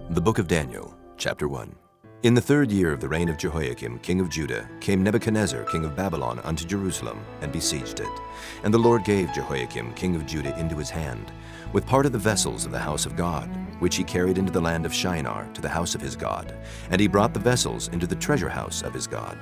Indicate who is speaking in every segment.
Speaker 1: The Book of Daniel, Chapter 1. In the 3rd year of the reign of Jehoiakim, king of Judah, came Nebuchadnezzar, king of Babylon, unto Jerusalem, and besieged it. And the Lord gave Jehoiakim, king of Judah, into his hand, with part of the vessels of the house of God, which he carried into the land of Shinar, to the house of his God. And he brought the vessels into the treasure house of his God.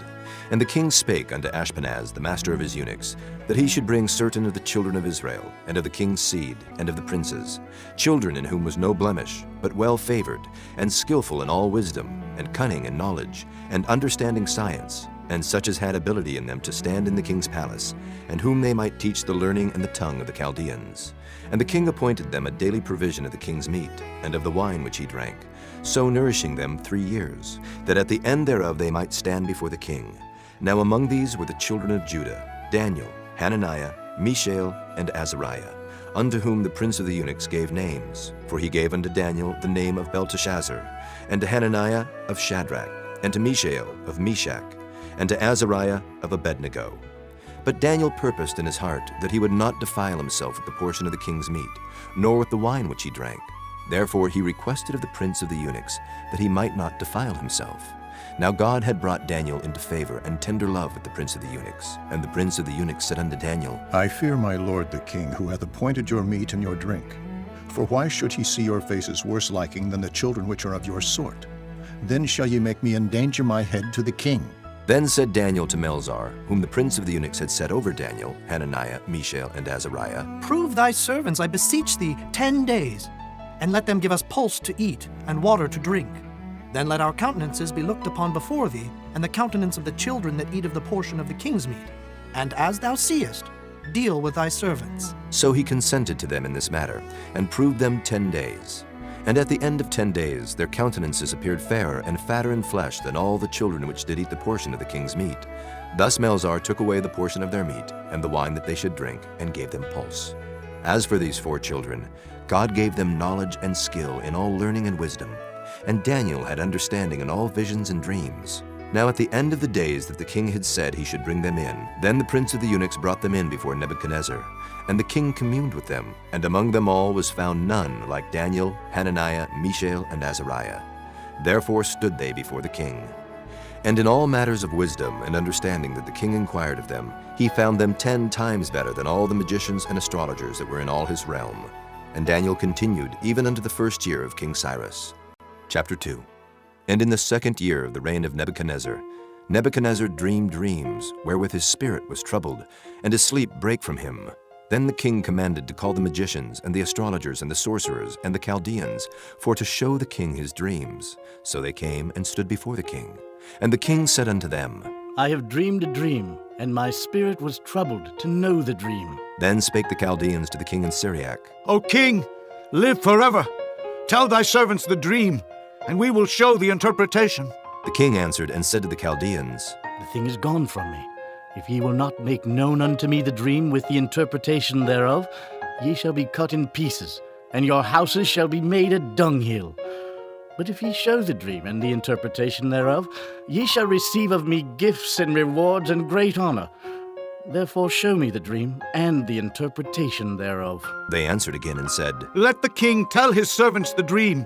Speaker 1: And the king spake unto Ashpenaz, the master of his eunuchs, that he should bring certain of the children of Israel, and of the king's seed, and of the princes, children in whom was no blemish, but well favored, and skillful in all wisdom, and cunning in knowledge, and understanding science, and such as had ability in them to stand in the king's palace, and whom they might teach the learning and the tongue of the Chaldeans. And the king appointed them a daily provision of the king's meat, and of the wine which he drank, so nourishing them 3 years, that at the end thereof they might stand before the king. Now among these were the children of Judah, Daniel, Hananiah, Mishael, and Azariah, unto whom the prince of the eunuchs gave names. For he gave unto Daniel the name of Belteshazzar, and to Hananiah of Shadrach, and to Mishael of Meshach, and to Azariah of Abednego. But Daniel purposed in his heart that he would not defile himself with the portion of the king's meat, nor with the wine which he drank. Therefore he requested of the prince of the eunuchs that he might not defile himself. Now God had brought Daniel into favor and tender love with the prince of the eunuchs. And the prince of the eunuchs said unto Daniel,
Speaker 2: I fear my lord the king, who hath appointed your meat and your drink. For why should he see your faces worse liking than the children which are of your sort? Then shall ye make me endanger my head to the king.
Speaker 1: Then said Daniel to Melzar, whom the prince of the eunuchs had set over Daniel, Hananiah, Mishael, and Azariah,
Speaker 3: Prove thy servants, I beseech thee, 10 days, and let them give us pulse to eat and water to drink. Then let our countenances be looked upon before thee, and the countenance of the children that eat of the portion of the king's meat. And as thou seest, deal with thy servants.
Speaker 1: So he consented to them in this matter, and proved them 10 days. And at the end of 10 days their countenances appeared fairer and fatter in flesh than all the children which did eat the portion of the king's meat. Thus Melzar took away the portion of their meat, and the wine that they should drink, and gave them pulse. As for these 4 children, God gave them knowledge and skill in all learning and wisdom. And Daniel had understanding in all visions and dreams. Now at the end of the days that the king had said he should bring them in, then the prince of the eunuchs brought them in before Nebuchadnezzar. And the king communed with them, and among them all was found none like Daniel, Hananiah, Mishael, and Azariah. Therefore stood they before the king. And in all matters of wisdom and understanding that the king inquired of them, he found them 10 times better than all the magicians and astrologers that were in all his realm. And Daniel continued even unto the 1st year of King Cyrus. Chapter 2. And in the 2nd year of the reign of Nebuchadnezzar, Nebuchadnezzar dreamed dreams, wherewith his spirit was troubled, and his sleep brake from him. Then the king commanded to call the magicians, and the astrologers, and the sorcerers, and the Chaldeans, for to show the king his dreams. So they came and stood before the king. And the king said unto them,
Speaker 4: I have dreamed a dream, and my spirit was troubled to know the dream.
Speaker 1: Then spake the Chaldeans to the king in Syriac,
Speaker 5: O king, live forever. Tell thy servants the dream, and we will show the interpretation.
Speaker 1: The king answered and said to the Chaldeans,
Speaker 4: The thing is gone from me. If ye will not make known unto me the dream with the interpretation thereof, ye shall be cut in pieces, and your houses shall be made a dunghill. But if ye show the dream and the interpretation thereof, ye shall receive of me gifts and rewards and great honor. Therefore show me the dream and the interpretation thereof.
Speaker 1: They answered again and said,
Speaker 5: Let the king tell his servants the dream,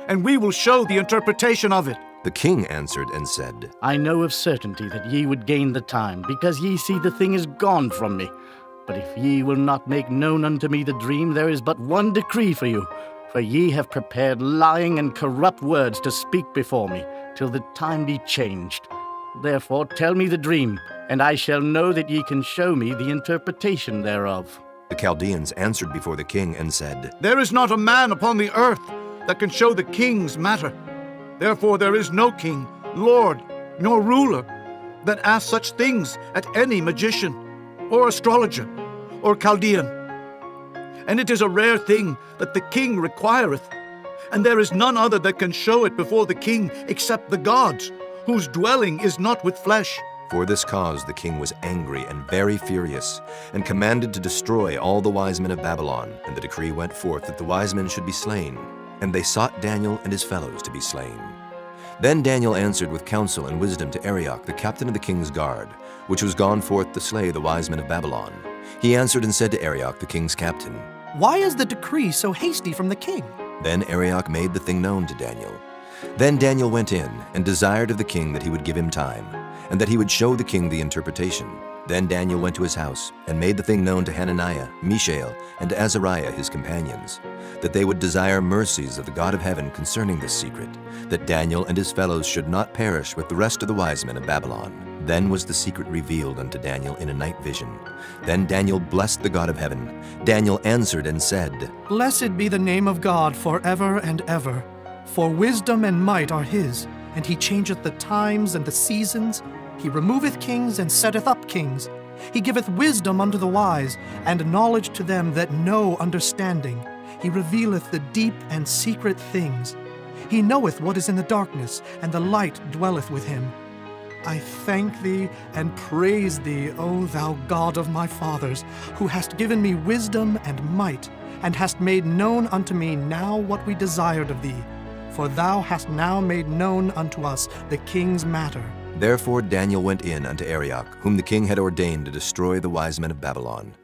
Speaker 5: and we will show the interpretation of it.
Speaker 1: The king answered and said,
Speaker 4: I know of certainty that ye would gain the time, because ye see the thing is gone from me. But if ye will not make known unto me the dream, there is but one decree for you. For ye have prepared lying and corrupt words to speak before me, till the time be changed. Therefore tell me the dream, and I shall know that ye can show me the interpretation thereof.
Speaker 1: The Chaldeans answered before the king and said,
Speaker 5: There is not a man upon the earth that can show the king's matter. Therefore there is no king, lord, nor ruler that asks such things at any magician, or astrologer, or Chaldean. And it is a rare thing that the king requireth, and there is none other that can show it before the king except the gods, whose dwelling is not with flesh.
Speaker 1: For this cause the king was angry and very furious, and commanded to destroy all the wise men of Babylon. And the decree went forth that the wise men should be slain. And they sought Daniel and his fellows to be slain. Then Daniel answered with counsel and wisdom to Arioch, the captain of the king's guard, which was gone forth to slay the wise men of Babylon. He answered and said to Arioch, the king's captain,
Speaker 3: Why is the decree so hasty from the king?
Speaker 1: Then Arioch made the thing known to Daniel. Then Daniel went in and desired of the king that he would give him time, and that he would show the king the interpretation. Then Daniel went to his house and made the thing known to Hananiah, Mishael, and to Azariah his companions, that they would desire mercies of the God of heaven concerning this secret, that Daniel and his fellows should not perish with the rest of the wise men of Babylon. Then was the secret revealed unto Daniel in a night vision. Then Daniel blessed the God of heaven. Daniel answered and said,
Speaker 3: Blessed be the name of God forever and ever. For wisdom and might are his, and he changeth the times and the seasons. He removeth kings and setteth up kings. He giveth wisdom unto the wise, and knowledge to them that know understanding. He revealeth the deep and secret things. He knoweth what is in the darkness, and the light dwelleth with him. I thank thee and praise thee, O thou God of my fathers, who hast given me wisdom and might, and hast made known unto me now what we desired of thee. For thou hast now made known unto us the king's matter.
Speaker 1: Therefore Daniel went in unto Arioch, whom the king had ordained to destroy the wise men of Babylon.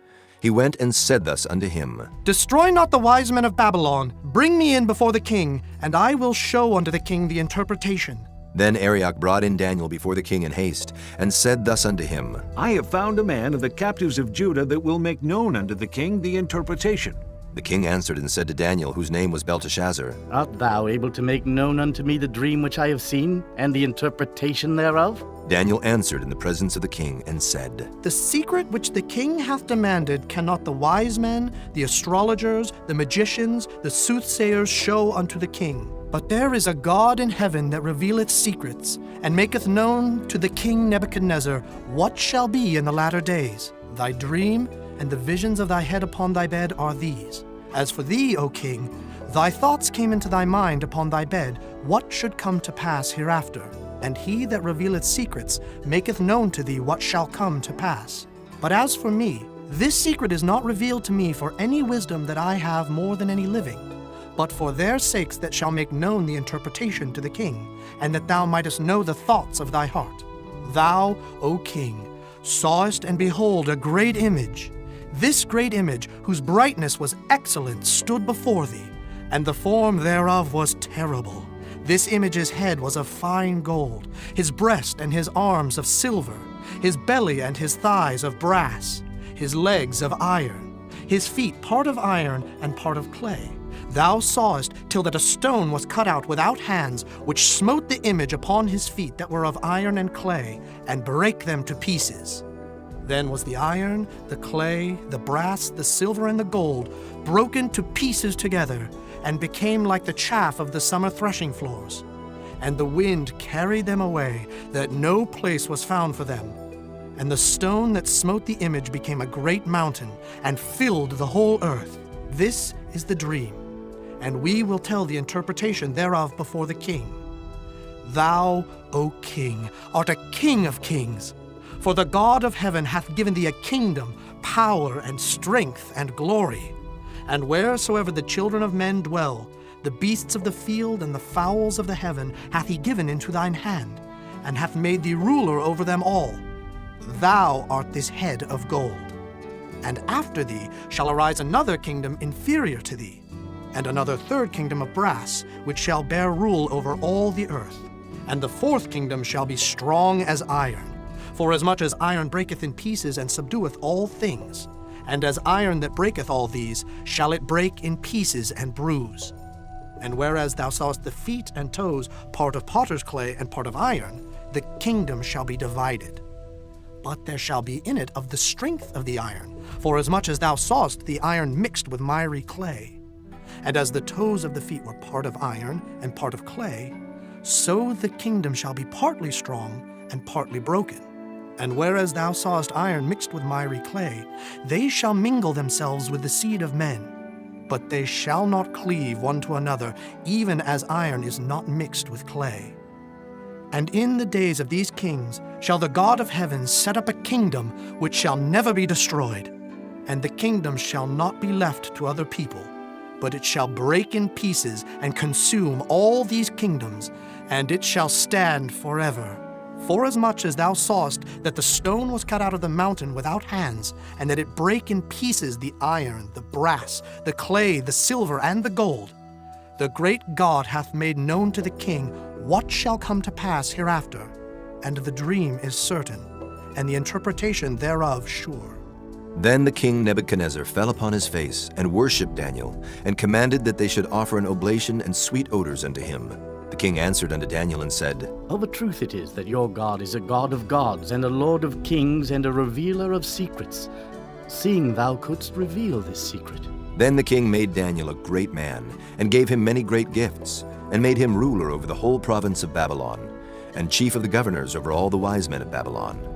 Speaker 1: He went and said thus unto him,
Speaker 3: Destroy not the wise men of Babylon. Bring me in before the king, and I will show unto the king the interpretation.
Speaker 1: Then Arioch brought in Daniel before the king in haste, and said thus unto him,
Speaker 6: I have found a man of the captives of Judah that will make known unto the king the interpretation.
Speaker 1: The king answered and said to Daniel, whose name was Belteshazzar,
Speaker 4: Art thou able to make known unto me the dream which I have seen, and the interpretation thereof?
Speaker 1: Daniel answered in the presence of the king and said,
Speaker 3: The secret which the king hath demanded cannot the wise men, the astrologers, the magicians, the soothsayers show unto the king. But there is a God in heaven that revealeth secrets, and maketh known to the king Nebuchadnezzar what shall be in the latter days. Thy dream and the visions of thy head upon thy bed are these. As for thee, O king, thy thoughts came into thy mind upon thy bed, what should come to pass hereafter. And he that revealeth secrets maketh known to thee what shall come to pass. But as for me, this secret is not revealed to me for any wisdom that I have more than any living, but for their sakes that shall make known the interpretation to the king, and that thou mightest know the thoughts of thy heart. Thou, O king, sawest and behold a great image. This great image, whose brightness was excellent, stood before thee, and the form thereof was terrible. This image's head was of fine gold, his breast and his arms of silver, his belly and his thighs of brass, his legs of iron, his feet part of iron and part of clay. Thou sawest till that a stone was cut out without hands, which smote the image upon his feet that were of iron and clay, and brake them to pieces. Then was the iron, the clay, the brass, the silver, and the gold broken to pieces together, and became like the chaff of the summer threshing floors. And the wind carried them away, that no place was found for them. And the stone that smote the image became a great mountain, and filled the whole earth. This is the dream, and we will tell the interpretation thereof before the king. Thou, O king, art a king of kings. For the God of heaven hath given thee a kingdom, power, and strength, and glory. And wheresoever the children of men dwell, the beasts of the field and the fowls of the heaven hath he given into thine hand, and hath made thee ruler over them all. Thou art this head of gold. And after thee shall arise another kingdom inferior to thee, and another third kingdom of brass, which shall bear rule over all the earth. And the fourth kingdom shall be strong as iron. For as much as iron breaketh in pieces and subdueth all things, and as iron that breaketh all these, shall it break in pieces and bruise. And whereas thou sawest the feet and toes, part of potter's clay and part of iron, the kingdom shall be divided. But there shall be in it of the strength of the iron, for as much as thou sawest the iron mixed with miry clay. And as the toes of the feet were part of iron and part of clay, so the kingdom shall be partly strong and partly broken. And whereas thou sawest iron mixed with miry clay, they shall mingle themselves with the seed of men. But they shall not cleave one to another, even as iron is not mixed with clay. And in the days of these kings shall the God of heaven set up a kingdom which shall never be destroyed. And the kingdom shall not be left to other people, but it shall break in pieces and consume all these kingdoms, and it shall stand forever. Forasmuch as thou sawest that the stone was cut out of the mountain without hands, and that it brake in pieces the iron, the brass, the clay, the silver, and the gold, The great God hath made known to the king what shall come to pass hereafter, and the dream is certain, and the interpretation thereof sure.
Speaker 1: Then the king Nebuchadnezzar fell upon his face and worshipped Daniel, and commanded that they should offer an oblation and sweet odors unto him. The king answered unto Daniel and said,
Speaker 4: Of a truth it is that your God is a God of gods, and a Lord of kings, and a revealer of secrets, seeing thou couldst reveal this secret.
Speaker 1: Then the king made Daniel a great man, and gave him many great gifts, and made him ruler over the whole province of Babylon, and chief of the governors over all the wise men of Babylon.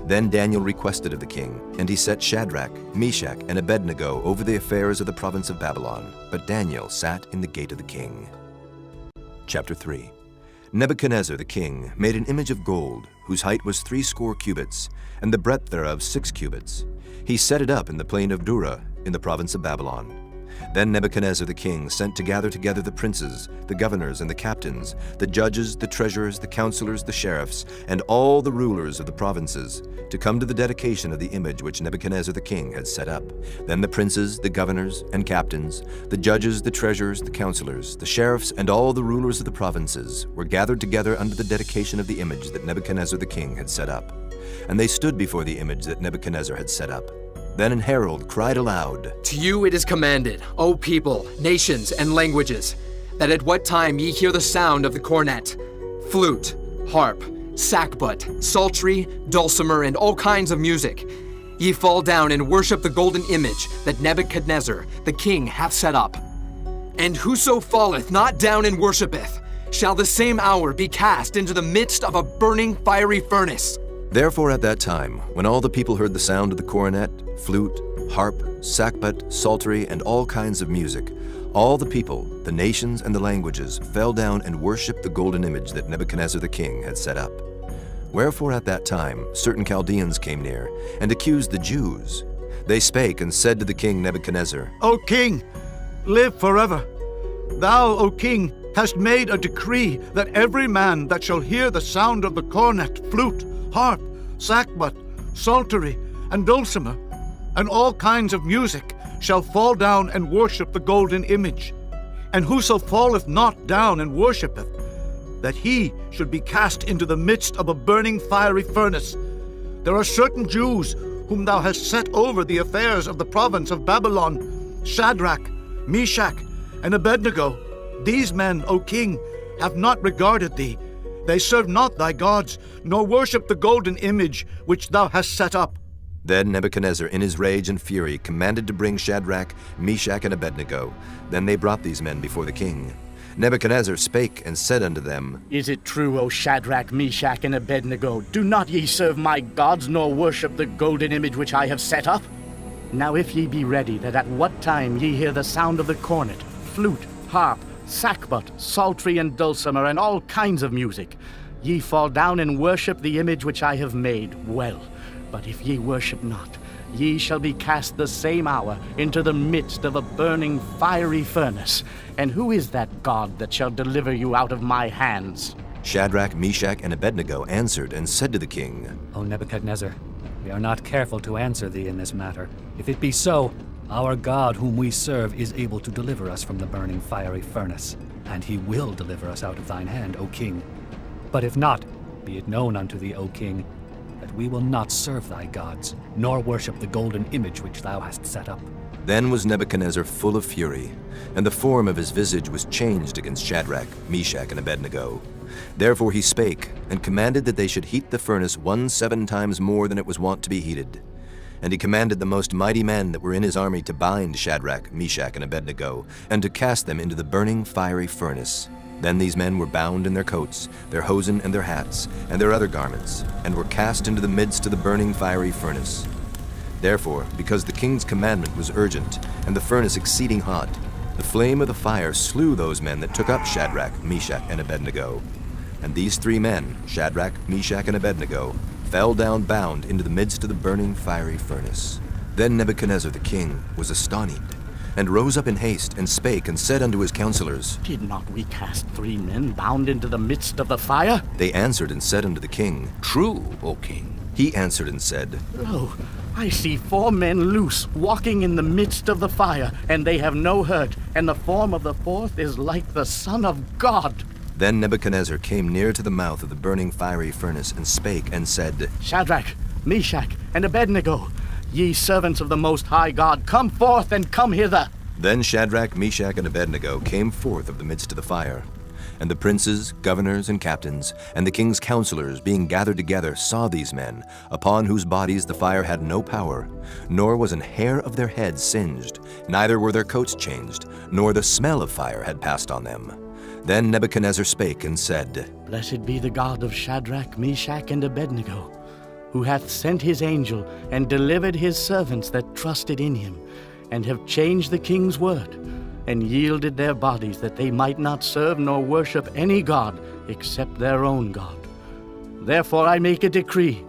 Speaker 1: Then Daniel requested of the king, and he set Shadrach, Meshach, and Abednego over the affairs of the province of Babylon. But Daniel sat in the gate of the king. Chapter 3. Nebuchadnezzar the king made an image of gold, whose height was 80 cubits, and the breadth thereof 6 cubits. He set it up in the plain of Dura, in the province of Babylon. Then Nebuchadnezzar the king sent to gather together the princes, the governors, and the captains, the judges, the treasurers, the counselors, the sheriffs, and all the rulers of the provinces, to come to the dedication of the image which Nebuchadnezzar the king had set up. Then the princes, the governors, and captains, the judges, the treasurers, the counselors, the sheriffs, and all the rulers of the provinces were gathered together unto the dedication of the image that Nebuchadnezzar the king had set up. And they stood before the image that Nebuchadnezzar had set up. Then an herald cried aloud,
Speaker 7: To you it is commanded, O people, nations, and languages, that at what time ye hear the sound of the cornet, flute, harp, sackbut, psaltery, dulcimer, and all kinds of music, ye fall down and worship the golden image that Nebuchadnezzar the king hath set up. And whoso falleth not down and worshipeth, shall the same hour be cast into the midst of a burning fiery furnace.
Speaker 1: Therefore at that time, when all the people heard the sound of the cornet, flute, harp, sackbut, psaltery, and all kinds of music, all the people, the nations, and the languages fell down and worshipped the golden image that Nebuchadnezzar the king had set up. Wherefore at that time certain Chaldeans came near, and accused the Jews. They spake and said to the king Nebuchadnezzar,
Speaker 5: O king, live forever. Thou, O king, hast made a decree that every man that shall hear the sound of the cornet, flute, harp, sackbut, psaltery, and dulcimer, and all kinds of music, shall fall down and worship the golden image. And whoso falleth not down and worshipeth, that he should be cast into the midst of a burning fiery furnace. There are certain Jews whom thou hast set over the affairs of the province of Babylon, Shadrach, Meshach, and Abednego. These men, O king, have not regarded thee. They serve not thy gods, nor worship the golden image which thou hast set up.
Speaker 1: Then Nebuchadnezzar in his rage and fury commanded to bring Shadrach, Meshach, and Abednego. Then they brought these men before the king. Nebuchadnezzar spake and said unto them,
Speaker 4: Is it true, O Shadrach, Meshach, and Abednego? Do not ye serve my gods, nor worship the golden image which I have set up? Now if ye be ready, that at what time ye hear the sound of the cornet, flute, harp, sackbut, psaltery, and dulcimer, and all kinds of music, ye fall down and worship the image which I have made, well. But if ye worship not, ye shall be cast the same hour into the midst of a burning fiery furnace. And who is that God that shall deliver you out of my hands?
Speaker 1: Shadrach, Meshach, and Abednego answered and said to the king,
Speaker 8: O Nebuchadnezzar, we are not careful to answer thee in this matter. If it be so, our God whom we serve is able to deliver us from the burning fiery furnace, and he will deliver us out of thine hand, O king. But if not, be it known unto thee, O king, that we will not serve thy gods, nor worship the golden image which thou hast set up.
Speaker 1: Then was Nebuchadnezzar full of fury, and the form of his visage was changed against Shadrach, Meshach, and Abednego. Therefore he spake, and commanded that they should heat the furnace 17 times more than it was wont to be heated. And he commanded the most mighty men that were in his army to bind Shadrach, Meshach, and Abednego, and to cast them into the burning fiery furnace. Then these men were bound in their coats, their hosen, and their hats, and their other garments, and were cast into the midst of the burning fiery furnace. Therefore, because the king's commandment was urgent, and the furnace exceeding hot, the flame of the fire slew those men that took up Shadrach, Meshach, and Abednego. And these 3 men, Shadrach, Meshach, and Abednego, fell down bound into the midst of the burning fiery furnace. Then Nebuchadnezzar the king was astonished, and rose up in haste, and spake, and said unto his counselors,
Speaker 4: Did not we cast 3 men bound into the midst of the fire?
Speaker 1: They answered and said unto the king,
Speaker 9: True, O king.
Speaker 1: He answered and said,
Speaker 4: Lo, I see 4 men loose, walking in the midst of the fire, and they have no hurt, and the form of the 4th is like the Son of God.
Speaker 1: Then Nebuchadnezzar came near to the mouth of the burning fiery furnace, and spake and said,
Speaker 4: Shadrach, Meshach, and Abednego, ye servants of the Most High God, come forth and come hither.
Speaker 1: Then Shadrach, Meshach, and Abednego came forth of the midst of the fire. And the princes, governors, and captains, and the king's counselors, being gathered together, saw these men, upon whose bodies the fire had no power, nor was an hair of their heads singed, neither were their coats changed, nor the smell of fire had passed on them. Then Nebuchadnezzar spake and said,
Speaker 4: Blessed be the God of Shadrach, Meshach, and Abednego, who hath sent his angel and delivered his servants that trusted in him, and have changed the king's word, and yielded their bodies that they might not serve nor worship any god except their own God. Therefore I make a decree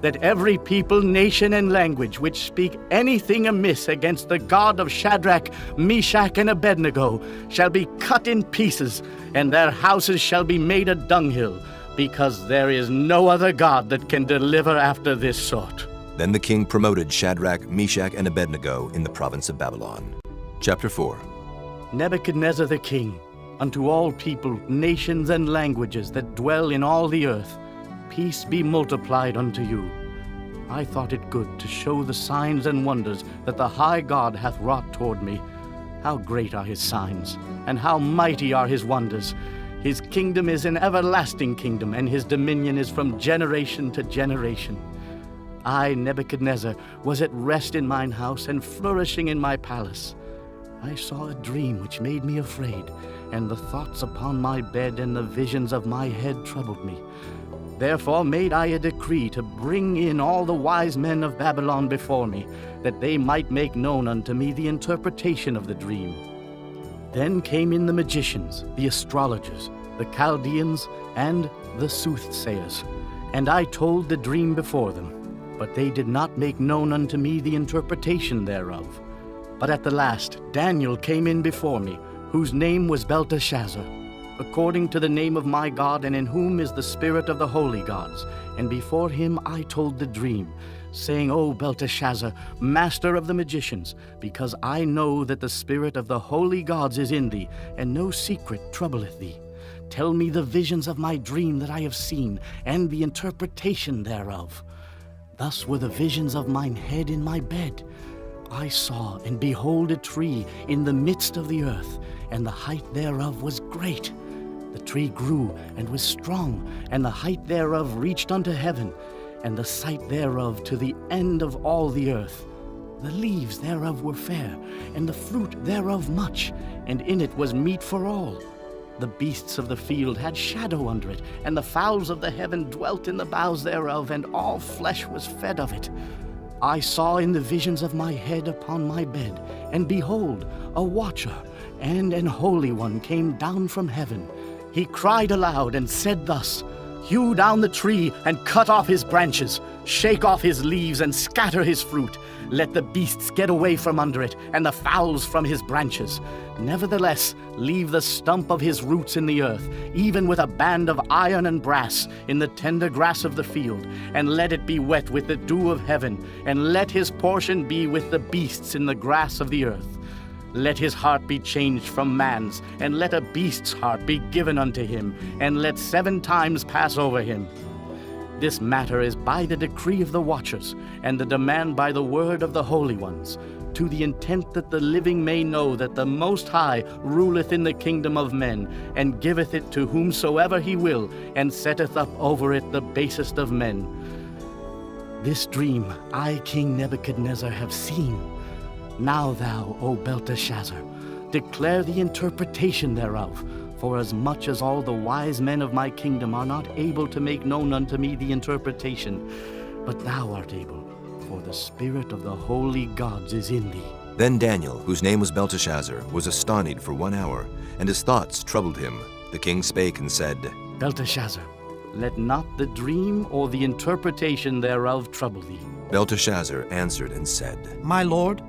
Speaker 4: that every people, nation, and language which speak anything amiss against the God of Shadrach, Meshach, and Abednego shall be cut in pieces, and their houses shall be made a dunghill, because there is no other God that can deliver after this sort.
Speaker 1: Then the king promoted Shadrach, Meshach, and Abednego in the province of Babylon. Chapter 4.
Speaker 4: Nebuchadnezzar the king, unto all people, nations, and languages that dwell in all the earth, peace be multiplied unto you. I thought it good to show the signs and wonders that the high God hath wrought toward me. How great are his signs, and how mighty are his wonders! His kingdom is an everlasting kingdom, and his dominion is from generation to generation. I, Nebuchadnezzar, was at rest in mine house, and flourishing in my palace. I saw a dream which made me afraid, and the thoughts upon my bed and the visions of my head troubled me. Therefore made I a decree to bring in all the wise men of Babylon before me, that they might make known unto me the interpretation of the dream. Then came in the magicians, the astrologers, the Chaldeans, and the soothsayers, and I told the dream before them, but they did not make known unto me the interpretation thereof. But at the last Daniel came in before me, whose name was Belteshazzar, according to the name of my God, and in whom is the spirit of the holy gods. And before him I told the dream, saying, O Belteshazzar, master of the magicians, because I know that the spirit of the holy gods is in thee, and no secret troubleth thee. Tell me the visions of my dream that I have seen, and the interpretation thereof. Thus were the visions of mine head in my bed. I saw, and behold, a tree in the midst of the earth, and the height thereof was great. The tree grew and was strong, and the height thereof reached unto heaven, and the sight thereof to the end of all the earth. The leaves thereof were fair, and the fruit thereof much, and in it was meat for all. The beasts of the field had shadow under it, and the fowls of the heaven dwelt in the boughs thereof, and all flesh was fed of it. I saw in the visions of my head upon my bed, and behold, a watcher and an holy one came down from heaven. He cried aloud and said thus, Hew down the tree and cut off his branches, shake off his leaves and scatter his fruit. Let the beasts get away from under it, and the fowls from his branches. Nevertheless, leave the stump of his roots in the earth, even with a band of iron and brass, in the tender grass of the field, and let it be wet with the dew of heaven, and let his portion be with the beasts in the grass of the earth. Let his heart be changed from man's, and let a beast's heart be given unto him, and let 7 times pass over him. This matter is by the decree of the watchers, and the demand by the word of the holy ones, to the intent that the living may know that the Most High ruleth in the kingdom of men, and giveth it to whomsoever he will, and setteth up over it the basest of men. This dream I, King Nebuchadnezzar, have seen. Now thou, O Belteshazzar, declare the interpretation thereof, for as much as all the wise men of my kingdom are not able to make known unto me the interpretation, but thou art able, for the spirit of the holy gods is in thee.
Speaker 1: Then Daniel, whose name was Belteshazzar, was astonied for 1 hour, and his thoughts troubled him. The king spake and said,
Speaker 4: Belteshazzar, let not the dream or the interpretation thereof trouble thee.
Speaker 1: Belteshazzar answered and said,
Speaker 3: My lord,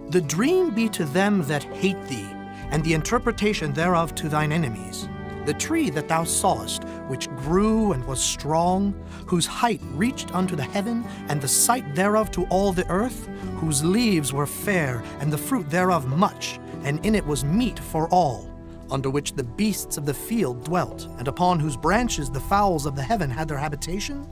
Speaker 3: the dream be to them that hate thee, and the interpretation thereof to thine enemies. The tree that thou sawest, which grew and was strong, whose height reached unto the heaven, and the sight thereof to all the earth, whose leaves were fair, and the fruit thereof much, and in it was meat for all, under which the beasts of the field dwelt, and upon whose branches the fowls of the heaven had their habitation?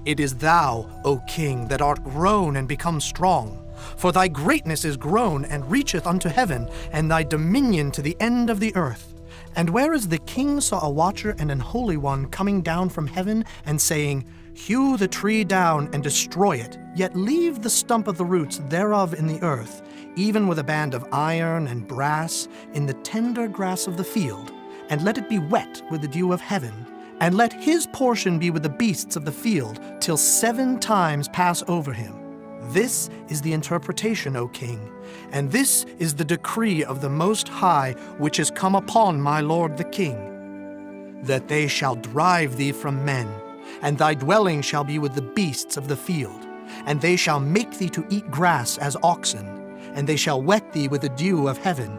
Speaker 3: It is thou, O King, that art grown and become strong. For thy greatness is grown and reacheth unto heaven, and thy dominion to the end of the earth. And whereas the king saw a watcher and an holy one coming down from heaven, and saying, Hew the tree down and destroy it, yet leave the stump of the roots thereof in the earth, even with a band of iron and brass, in the tender grass of the field, and let it be wet with the dew of heaven, and let his portion be with the beasts of the field, till 7 times pass over him. This is the interpretation, O king, and this is the decree of the Most High, which is come upon my lord the king, that they shall drive thee from men, and thy dwelling shall be with the beasts of the field, and they shall make thee to eat grass as oxen, and they shall wet thee with the dew of heaven,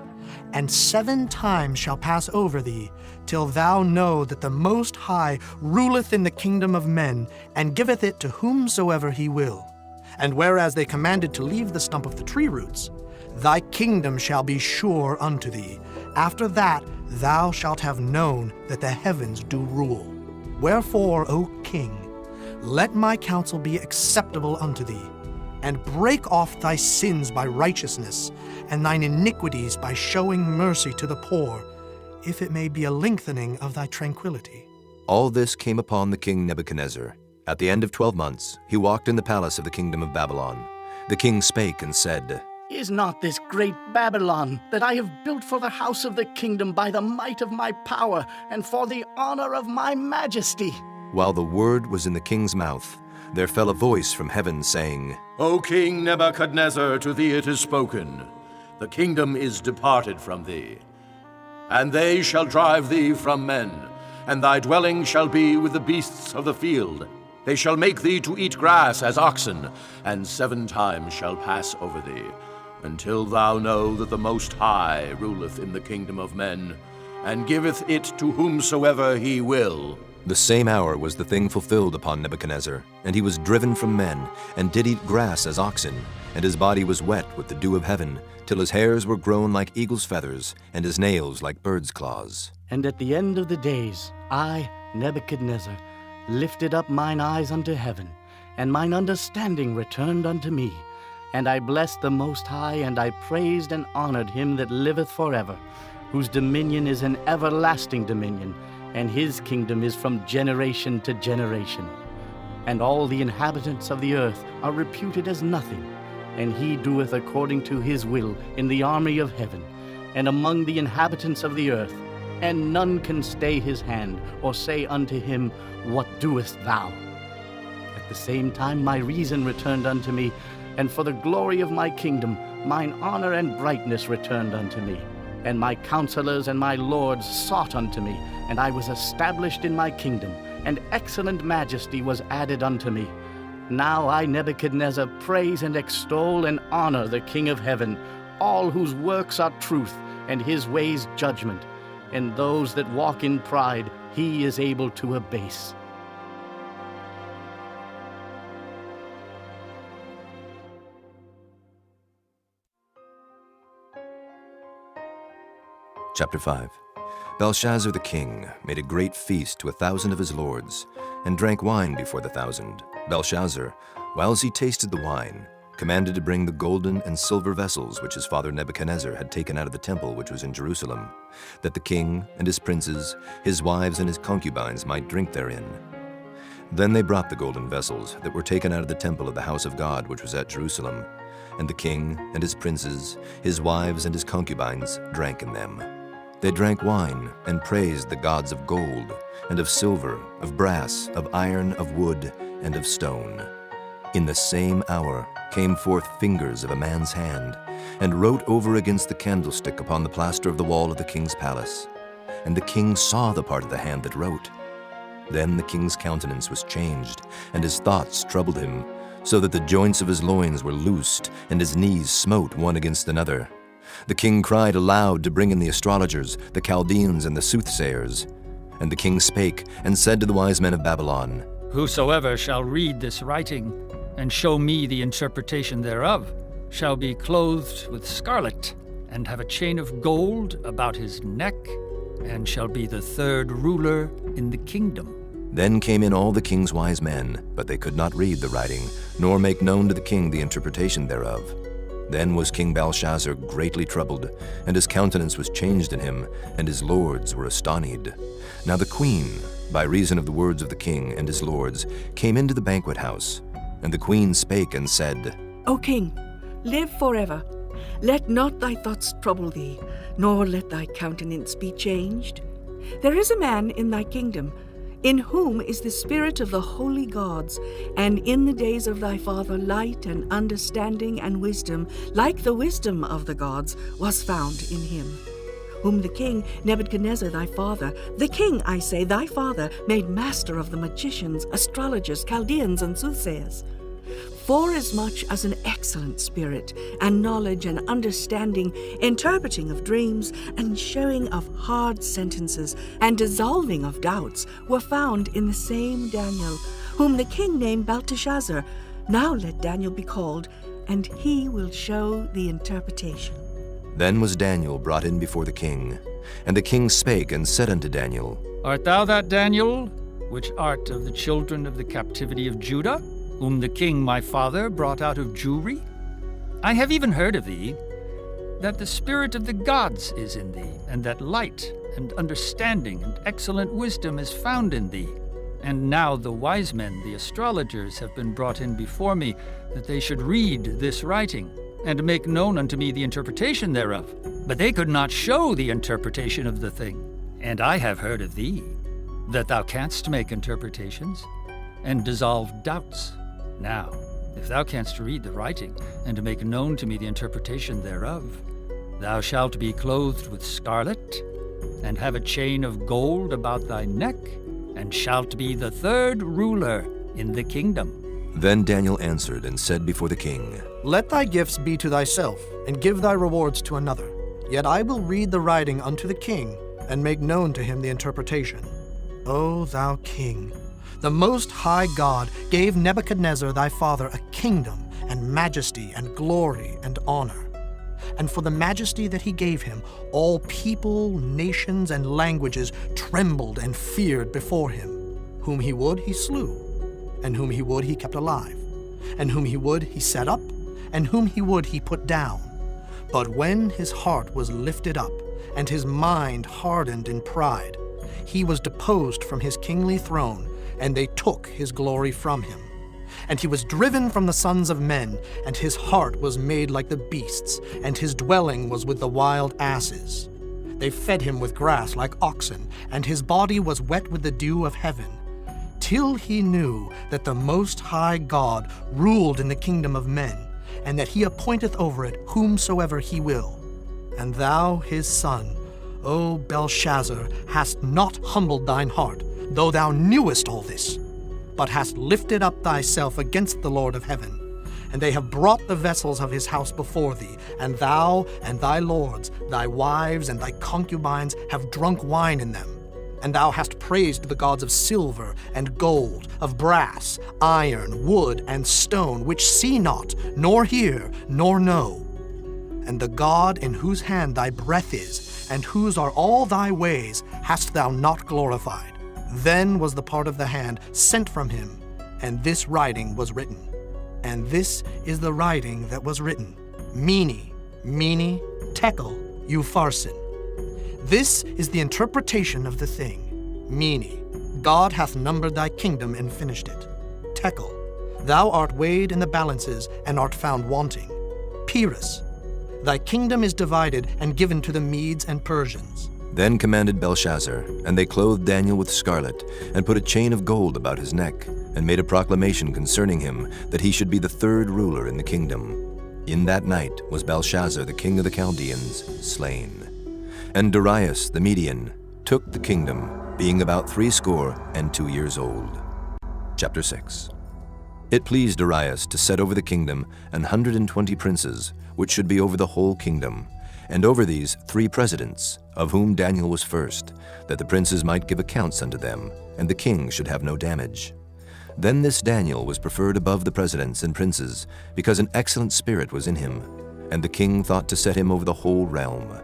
Speaker 3: and 7 times shall pass over thee, till thou know that the Most High ruleth in the kingdom of men, and giveth it to whomsoever he will. And whereas they commanded to leave the stump of the tree roots, thy kingdom shall be sure unto thee. After that thou shalt have known that the heavens do rule. Wherefore, O king, let my counsel be acceptable unto thee, and break off thy sins by righteousness, and thine iniquities by showing mercy to the poor, if it may be a lengthening of thy tranquility.
Speaker 1: All this came upon the king Nebuchadnezzar. At the end of 12 months, he walked in the palace of the kingdom of Babylon. The king spake and said,
Speaker 4: Is not this great Babylon, that I have built for the house of the kingdom by the might of my power, and for the honor of my majesty?
Speaker 1: While the word was in the king's mouth, there fell a voice from heaven, saying,
Speaker 9: O King Nebuchadnezzar, to thee it is spoken, the kingdom is departed from thee. And they shall drive thee from men, and thy dwelling shall be with the beasts of the field. They shall make thee to eat grass as oxen, and 7 times shall pass over thee, until thou know that the Most High ruleth in the kingdom of men, and giveth it to whomsoever he will.
Speaker 1: The same hour was the thing fulfilled upon Nebuchadnezzar, and he was driven from men, and did eat grass as oxen, and his body was wet with the dew of heaven, till his hairs were grown like eagle's feathers, and his nails like bird's claws.
Speaker 4: And at the end of the days, I, Nebuchadnezzar, lifted up mine eyes unto heaven, and mine understanding returned unto me. And I blessed the Most High, and I praised and honored him that liveth forever, whose dominion is an everlasting dominion, and his kingdom is from generation to generation. And all the inhabitants of the earth are reputed as nothing, and he doeth according to his will in the army of heaven, and among the inhabitants of the earth, and none can stay his hand, or say unto him, What doest thou? At the same time my reason returned unto me, and for the glory of my kingdom mine honor and brightness returned unto me. And my counselors and my lords sought unto me, and I was established in my kingdom, and excellent majesty was added unto me. Now I, Nebuchadnezzar, praise and extol and honor the King of heaven, all whose works are truth, and his ways judgment. And those that walk in pride he is able to abase.
Speaker 1: Chapter 5. Belshazzar the king made a great feast to 1,000 of his lords, and drank wine before the 1,000. Belshazzar, whiles he tasted the wine, commanded to bring the golden and silver vessels which his father Nebuchadnezzar had taken out of the temple which was in Jerusalem, that the king and his princes, his wives and his concubines might drink therein. Then they brought the golden vessels that were taken out of the temple of the house of God which was at Jerusalem, and the king and his princes, his wives and his concubines drank in them. They drank wine and praised the gods of gold, and of silver, of brass, of iron, of wood, and of stone. In the same hour came forth fingers of a man's hand, and wrote over against the candlestick upon the plaster of the wall of the king's palace. And the king saw the part of the hand that wrote. Then the king's countenance was changed, and his thoughts troubled him, so that the joints of his loins were loosed, and his knees smote one against another. The king cried aloud to bring in the astrologers, the Chaldeans, and the soothsayers. And the king spake, and said to the wise men of Babylon,
Speaker 10: Whosoever shall read this writing, and show me the interpretation thereof, shall be clothed with scarlet, and have a chain of gold about his neck, and shall be the third ruler in the kingdom.
Speaker 1: Then came in all the king's wise men, but they could not read the writing, nor make known to the king the interpretation thereof. Then was King Belshazzar greatly troubled, and his countenance was changed in him, and his lords were astonied. Now the queen, by reason of the words of the king and his lords, came into the banquet house. And the queen spake and said,
Speaker 11: O king, live forever. Let not thy thoughts trouble thee, nor let thy countenance be changed. There is a man in thy kingdom, in whom is the spirit of the holy gods, and in the days of thy father light and understanding and wisdom, like the wisdom of the gods, was found in him, whom the king Nebuchadnezzar thy father, the king, I say, thy father, made master of the magicians, astrologers, Chaldeans, and soothsayers. Forasmuch as an excellent spirit, and knowledge and understanding, interpreting of dreams, and showing of hard sentences, and dissolving of doubts, were found in the same Daniel, whom the king named Belteshazzar. Now let Daniel be called, and he will show the interpretation.
Speaker 1: Then was Daniel brought in before the king. And the king spake and said unto Daniel,
Speaker 10: Art thou that Daniel, which art of the children of the captivity of Judah, whom the king my father brought out of Jewry? I have even heard of thee, that the spirit of the gods is in thee, and that light and understanding and excellent wisdom is found in thee. And now the wise men, the astrologers, have been brought in before me, that they should read this writing, and make known unto me the interpretation thereof. But they could not show the interpretation of the thing. And I have heard of thee, that thou canst make interpretations, and dissolve doubts. Now, if thou canst read the writing, and make known to me the interpretation thereof, thou shalt be clothed with scarlet, and have a chain of gold about thy neck, and shalt be the third ruler in the kingdom.
Speaker 1: Then Daniel answered and said before the king,
Speaker 3: Let thy gifts be to thyself, and give thy rewards to another. Yet I will read the writing unto the king, and make known to him the interpretation. O thou king, the Most High God gave Nebuchadnezzar thy father a kingdom, and majesty, and glory, and honor. And for the majesty that he gave him, all people, nations, and languages trembled and feared before him. Whom he would, he slew, and whom he would, he kept alive, and whom he would, he set up, and whom he would, he put down. But when his heart was lifted up, and his mind hardened in pride, he was deposed from his kingly throne, and they took his glory from him. And he was driven from the sons of men, and his heart was made like the beasts, and his dwelling was with the wild asses. They fed him with grass like oxen, and his body was wet with the dew of heaven, till he knew that the Most High God ruled in the kingdom of men, and that he appointeth over it whomsoever he will. And thou, his son, O Belshazzar, hast not humbled thine heart, though thou knewest all this, but hast lifted up thyself against the Lord of heaven. And they have brought the vessels of his house before thee, and thou and thy lords, thy wives and thy concubines have drunk wine in them. And thou hast praised the gods of silver and gold, of brass, iron, wood, and stone, which see not, nor hear, nor know. And the God in whose hand thy breath is, and whose are all thy ways, hast thou not glorified. Then was the part of the hand sent from him, and this writing was written. And this is the writing that was written. Mene, Mene, Tekel, Upharsin. This is the interpretation of the thing. Mene, God hath numbered thy kingdom and finished it. Tekel, thou art weighed in the balances and art found wanting. Peres, thy kingdom is divided and given to the Medes and Persians.
Speaker 1: Then commanded Belshazzar, and they clothed Daniel with scarlet, and put a chain of gold about his neck, and made a proclamation concerning him, that he should be the third ruler in the kingdom. In that night was Belshazzar the king of the Chaldeans slain. And Darius the Median took the kingdom, being about 62 years old. Chapter 6. It pleased Darius to set over the kingdom 120 princes, which should be over the whole kingdom, and over these 3 presidents, of whom Daniel was first, that the princes might give accounts unto them, and the king should have no damage. Then this Daniel was preferred above the presidents and princes, because an excellent spirit was in him, and the king thought to set him over the whole realm.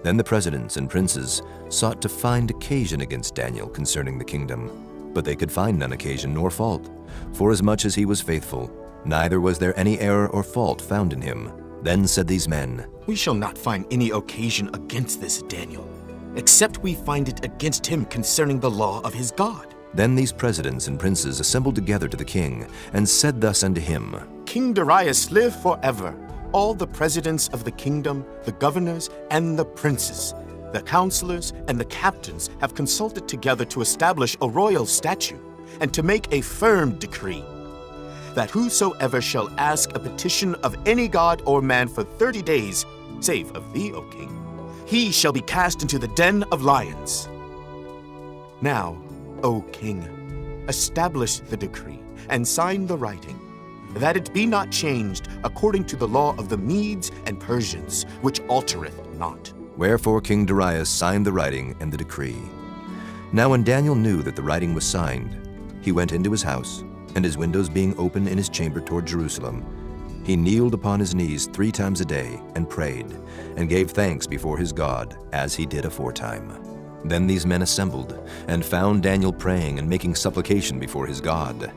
Speaker 1: Then the presidents and princes sought to find occasion against Daniel concerning the kingdom, but they could find none occasion nor fault, forasmuch as he was faithful, neither was there any error or fault found in him. Then said these men,
Speaker 12: We shall not find any occasion against this Daniel, except we find it against him concerning the law of his God.
Speaker 1: Then these presidents and princes assembled together to the king, and said thus unto him,
Speaker 12: King Darius, live forever. All the presidents of the kingdom, the governors, and the princes, the counselors, and the captains have consulted together to establish a royal statute, and to make a firm decree, that whosoever shall ask a petition of any god or man for 30 days, save of thee, O king, he shall be cast into the den of lions. Now, O king, establish the decree, and sign the writing, that it be not changed according to the law of the Medes and Persians, which altereth not.
Speaker 1: Wherefore King Darius signed the writing and the decree. Now when Daniel knew that the writing was signed, he went into his house, and his windows being open in his chamber toward Jerusalem, he kneeled upon his knees 3 times a day, and prayed, and gave thanks before his God, as he did aforetime. Then these men assembled, and found Daniel praying and making supplication before his God.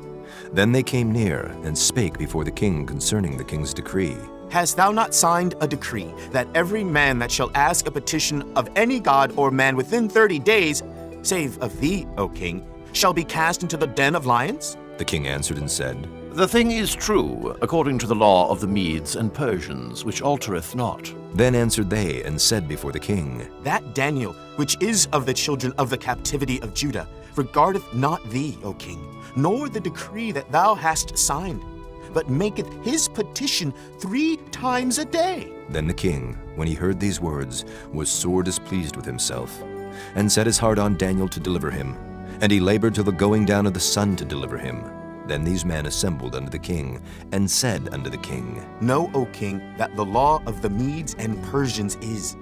Speaker 1: Then they came near, and spake before the king concerning the king's decree.
Speaker 12: Hast thou not signed a decree that every man that shall ask a petition of any god or man within 30 days, save of thee, O king, shall be cast into the den of lions?
Speaker 1: The king answered and said,
Speaker 9: The thing is true, according to the law of the Medes and Persians, which altereth not.
Speaker 1: Then answered they and said before the king,
Speaker 12: That Daniel, which is of the children of the captivity of Judah, regardeth not thee, O king, nor the decree that thou hast signed, but maketh his petition 3 times a day.
Speaker 1: Then the king, when he heard these words, was sore displeased with himself, and set his heart on Daniel to deliver him, and he labored till the going down of the sun to deliver him. Then these men assembled unto the king, and said unto the king,
Speaker 12: Know, O king, that the law of the Medes and Persians is,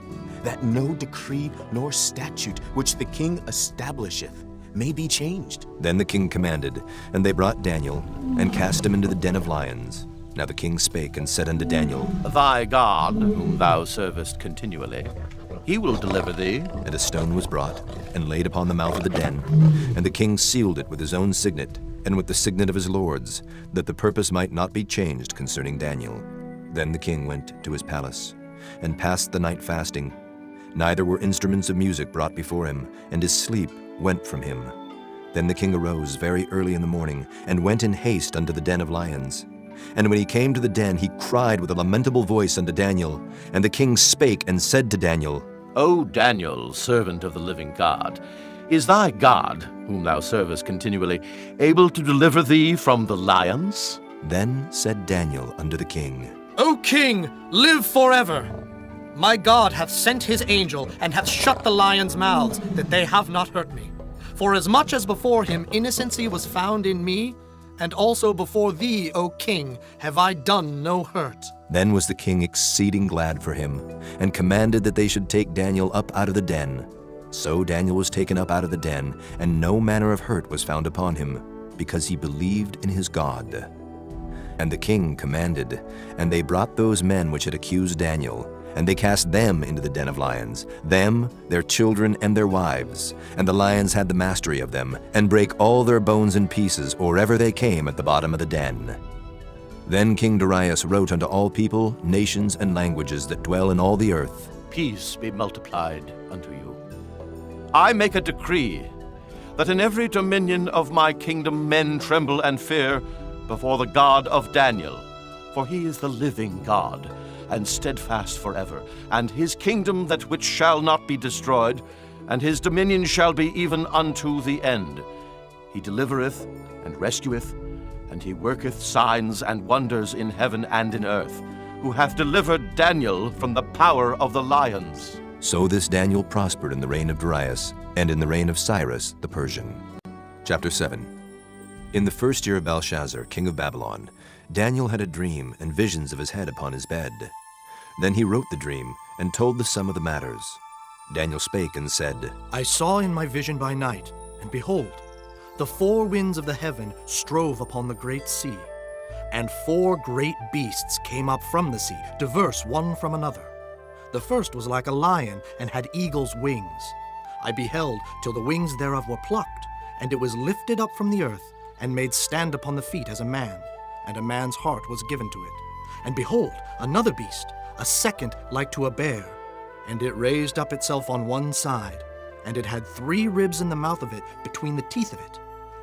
Speaker 12: that no decree nor statute which the king establisheth may be changed.
Speaker 1: Then the king commanded, and they brought Daniel, and cast him into the den of lions. Now the king spake and said unto Daniel,
Speaker 9: Thy God, whom thou servest continually, he will deliver thee.
Speaker 1: And a stone was brought, and laid upon the mouth of the den, and the king sealed it with his own signet, and with the signet of his lords, that the purpose might not be changed concerning Daniel. Then the king went to his palace, and passed the night fasting. Neither were instruments of music brought before him, and his sleep went from him. Then the king arose very early in the morning, and went in haste unto the den of lions. And when he came to the den, he cried with a lamentable voice unto Daniel. And the king spake and said to Daniel,
Speaker 9: O Daniel, servant of the living God, is thy God, whom thou servest continually, able to deliver thee from the lions?
Speaker 1: Then said Daniel unto the king,
Speaker 3: O king, live forever! My God hath sent his angel, and hath shut the lions' mouths, that they have not hurt me. For as much as before him innocency was found in me, and also before thee, O king, have I done no hurt.
Speaker 1: Then was the king exceeding glad for him, and commanded that they should take Daniel up out of the den. So Daniel was taken up out of the den, and no manner of hurt was found upon him, because he believed in his God. And the king commanded, and they brought those men which had accused Daniel, and they cast them into the den of lions, them, their children, and their wives. And the lions had the mastery of them, and brake all their bones in pieces, or ever they came at the bottom of the den. Then King Darius wrote unto all people, nations, and languages that dwell in all the earth,
Speaker 9: Peace be multiplied unto you. I make a decree, that in every dominion of my kingdom men tremble and fear before the God of Daniel, for he is the living God, and steadfast forever, and his kingdom that which shall not be destroyed, and his dominion shall be even unto the end. He delivereth and rescueth, and he worketh signs and wonders in heaven and in earth, who hath delivered Daniel from the power of the lions.
Speaker 1: So this Daniel prospered in the reign of Darius, and in the reign of Cyrus the Persian. Chapter 7. In the first year of Belshazzar, king of Babylon, Daniel had a dream and visions of his head upon his bed. Then he wrote the dream, and told the sum of the matters. Daniel spake and said,
Speaker 3: I saw in my vision by night, and behold, the four winds of the heaven strove upon the great sea, and four great beasts came up from the sea, diverse one from another. The first was like a lion, and had eagle's wings. I beheld till the wings thereof were plucked, and it was lifted up from the earth, and made stand upon the feet as a man, and a man's heart was given to it. And behold, another beast, a second like to a bear, and it raised up itself on one side, and it had 3 ribs in the mouth of it between the teeth of it.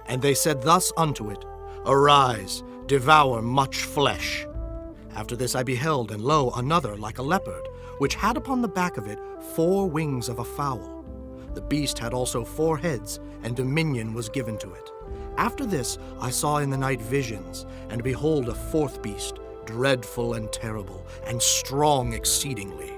Speaker 3: And they said thus unto it, Arise, devour much flesh. After this I beheld, and lo, another like a leopard, which had upon the back of it 4 wings of a fowl. The beast had also 4 heads, and dominion was given to it. After this I saw in the night visions, and behold, a 4th beast, dreadful and terrible, and strong exceedingly.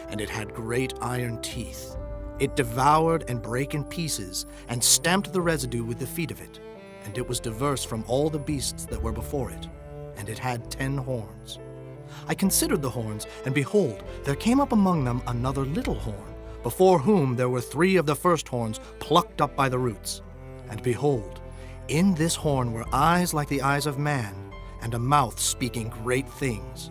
Speaker 3: And it had great iron teeth. It devoured and brake in pieces, and stamped the residue with the feet of it. And it was diverse from all the beasts that were before it. And it had 10 horns. I considered the horns, and behold, there came up among them another little horn, before whom there were 3 of the first horns plucked up by the roots. And behold, in this horn were eyes like the eyes of man, and a mouth speaking great things.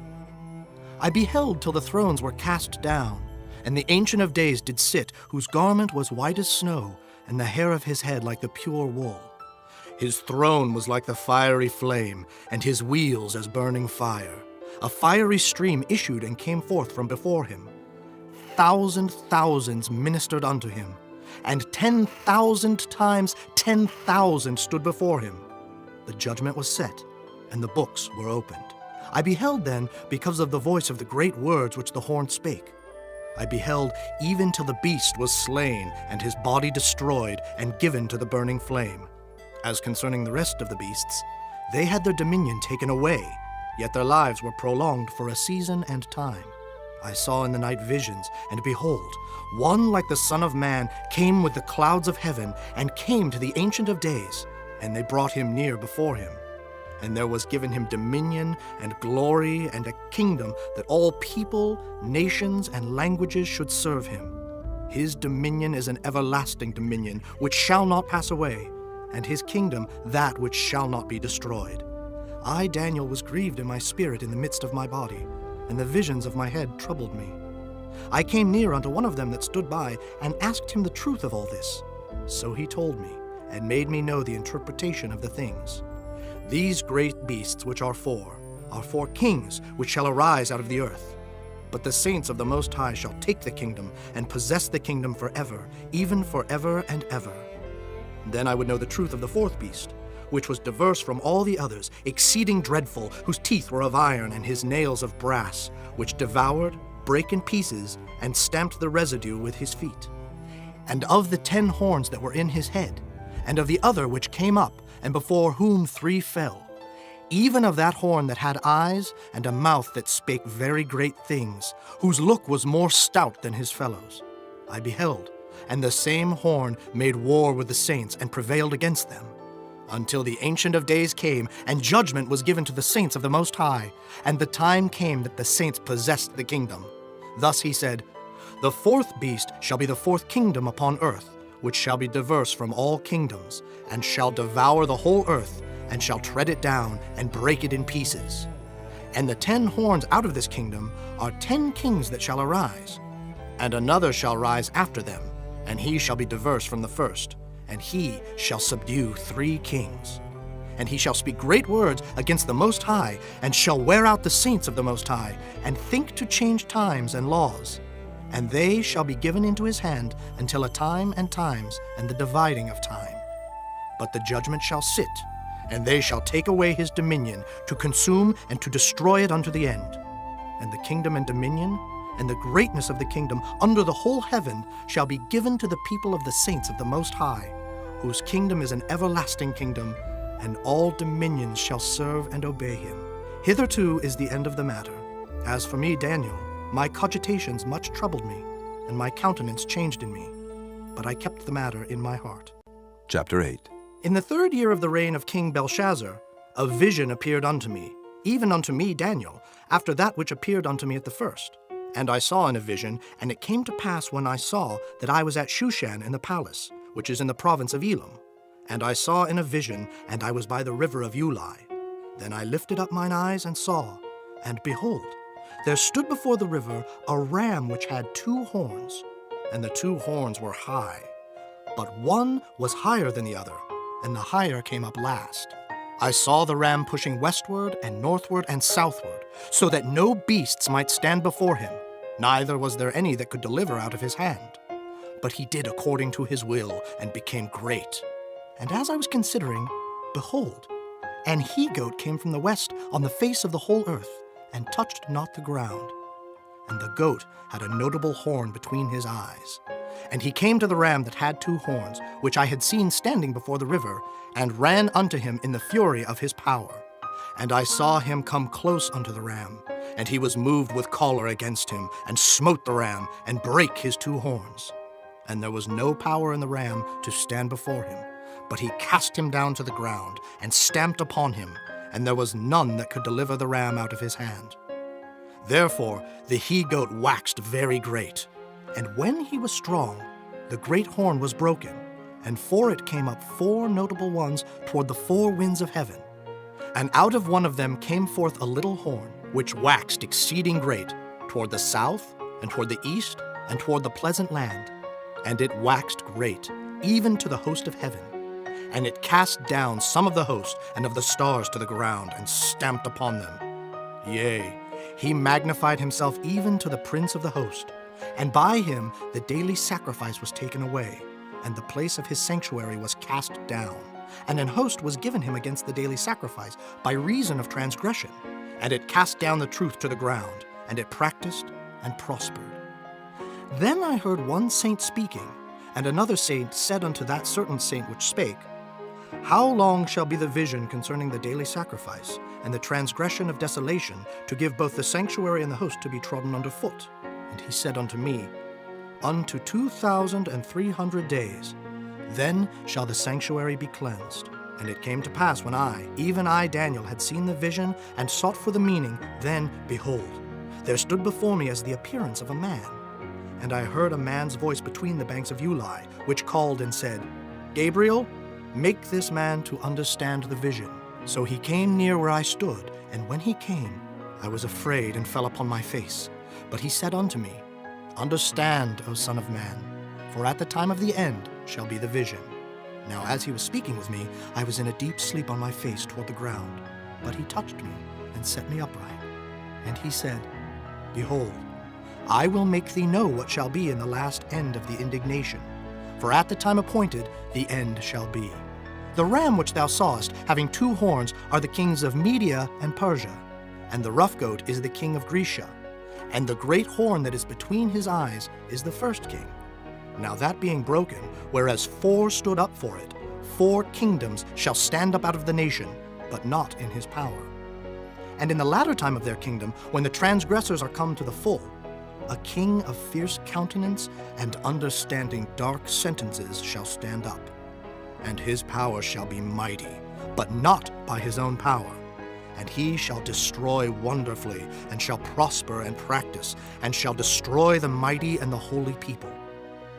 Speaker 3: I beheld till the thrones were cast down, and the Ancient of Days did sit, whose garment was white as snow, and the hair of his head like the pure wool. His throne was like the fiery flame, and his wheels as burning fire. A fiery stream issued and came forth from before him. Thousands ministered unto him, and 10,000 times 10,000 stood before him. The judgment was set, and the books were opened. I beheld then, because of the voice of the great words which the horn spake. I beheld even till the beast was slain, and his body destroyed, and given to the burning flame. As concerning the rest of the beasts, they had their dominion taken away, yet their lives were prolonged for a season and time. I saw in the night visions, and behold, one like the Son of Man came with the clouds of heaven, and came to the Ancient of Days, and they brought him near before him. And there was given him dominion and glory and a kingdom, that all people, nations, and languages should serve him. His dominion is an everlasting dominion, which shall not pass away, and his kingdom that which shall not be destroyed. I, Daniel, was grieved in my spirit in the midst of my body, and the visions of my head troubled me. I came near unto one of them that stood by, and asked him the truth of all this. So he told me, and made me know the interpretation of the things. These great beasts which are 4 kings which shall arise out of the earth. But the saints of the Most High shall take the kingdom, and possess the kingdom forever, even forever and ever. Then I would know the truth of the 4th beast, which was diverse from all the others, exceeding dreadful, whose teeth were of iron, and his nails of brass, which devoured, brake in pieces, and stamped the residue with his feet. And of the 10 horns that were in his head, and of the other which came up, and before whom 3 fell, even of that horn that had eyes, and a mouth that spake very great things, whose look was more stout than his fellows, I beheld, and the same horn made war with the saints, and prevailed against them, until the Ancient of Days came, and judgment was given to the saints of the Most High, and the time came that the saints possessed the kingdom. Thus he said, The 4th beast shall be the 4th kingdom upon earth, which shall be diverse from all kingdoms, and shall devour the whole earth, and shall tread it down, and break it in pieces. And the 10 horns out of this kingdom are 10 kings that shall arise. And another shall rise after them, and he shall be diverse from the first, and he shall subdue 3 kings. And he shall speak great words against the Most High, and shall wear out the saints of the Most High, and think to change times and laws. And they shall be given into his hand until a time and times, and the dividing of time. But the judgment shall sit, and they shall take away his dominion, to consume and to destroy it unto the end. And the kingdom and dominion, and the greatness of the kingdom under the whole heaven shall be given to the people of the saints of the Most High, whose kingdom is an everlasting kingdom, and all dominions shall serve and obey him. Hitherto is the end of the matter. As for me, Daniel, my cogitations much troubled me, and my countenance changed in me. But I kept the matter in my heart.
Speaker 1: Chapter 8.
Speaker 3: In the 3rd year of the reign of King Belshazzar, a vision appeared unto me, even unto me, Daniel, after that which appeared unto me at the first. And I saw in a vision, and it came to pass when I saw that I was at Shushan in the palace, which is in the province of Elam. And I saw in a vision, and I was by the river of Ulai. Then I lifted up mine eyes and saw, and behold, there stood before the river a ram which had 2 horns, and the 2 horns were high. But one was higher than the other, and the higher came up last. I saw the ram pushing westward and northward and southward, so that no beasts might stand before him, neither was there any that could deliver out of his hand. But he did according to his will, and became great. And as I was considering, behold, an he-goat came from the west on the face of the whole earth, and touched not the ground. And the goat had a notable horn between his eyes. And he came to the ram that had 2 horns, which I had seen standing before the river, and ran unto him in the fury of his power. And I saw him come close unto the ram, and he was moved with choler against him, and smote the ram, and brake his 2 horns. And there was no power in the ram to stand before him, but he cast him down to the ground, and stamped upon him, and there was none that could deliver the ram out of his hand. Therefore the he-goat waxed very great, and when he was strong, the great horn was broken, and for it came up 4 notable ones toward the 4 winds of heaven. And out of one of them came forth a little horn, which waxed exceeding great, toward the south, and toward the east, and toward the pleasant land. And it waxed great, even to the host of heaven. And it cast down some of the host and of the stars to the ground, and stamped upon them. Yea, he magnified himself even to the prince of the host. And by him the daily sacrifice was taken away, and the place of his sanctuary was cast down. And an host was given him against the daily sacrifice by reason of transgression. And it cast down the truth to the ground, and it practiced and prospered. Then I heard one saint speaking, and another saint said unto that certain saint which spake, How long shall be the vision concerning the daily sacrifice, and the transgression of desolation, to give both the sanctuary and the host to be trodden under foot? And he said unto me, Unto 2,300 days. Then shall the sanctuary be cleansed. And it came to pass when I, even I, Daniel, had seen the vision, and sought for the meaning, then, behold, there stood before me as the appearance of a man. And I heard a man's voice between the banks of Ulai, which called and said, Gabriel, make this man to understand the vision. So he came near where I stood, and when he came, I was afraid and fell upon my face. But he said unto me, Understand, O Son of Man, for at the time of the end shall be the vision. Now as he was speaking with me, I was in a deep sleep on my face toward the ground. But he touched me and set me upright. And he said, Behold, I will make thee know what shall be in the last end of the indignation. For at the time appointed the end shall be. The ram which thou sawest, having 2 horns, are the kings of Media and Persia, and the rough goat is the king of Grecia. And the great horn that is between his eyes is the first king. Now that being broken, whereas 4 stood up for it, 4 kingdoms shall stand up out of the nation, but not in his power. And in the latter time of their kingdom, when the transgressors are come to the full, a king of fierce countenance and understanding dark sentences shall stand up. And his power shall be mighty, but not by his own power. And he shall destroy wonderfully, and shall prosper and practice, and shall destroy the mighty and the holy people.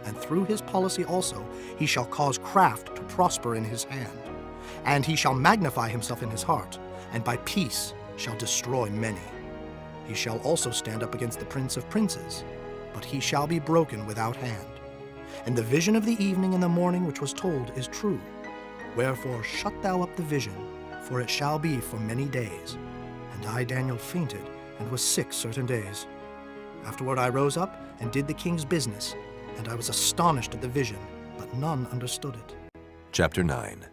Speaker 3: And through his policy also he shall cause craft to prosper in his hand. And he shall magnify himself in his heart, and by peace shall destroy many. He shall also stand up against the prince of princes, but he shall be broken without hand. And the vision of the evening and the morning which was told is true. Wherefore shut thou up the vision, for it shall be for many days. And I, Daniel, fainted, and was sick certain days. Afterward I rose up, and did the king's business, and I was astonished at the vision, but none understood it.
Speaker 1: Chapter 9.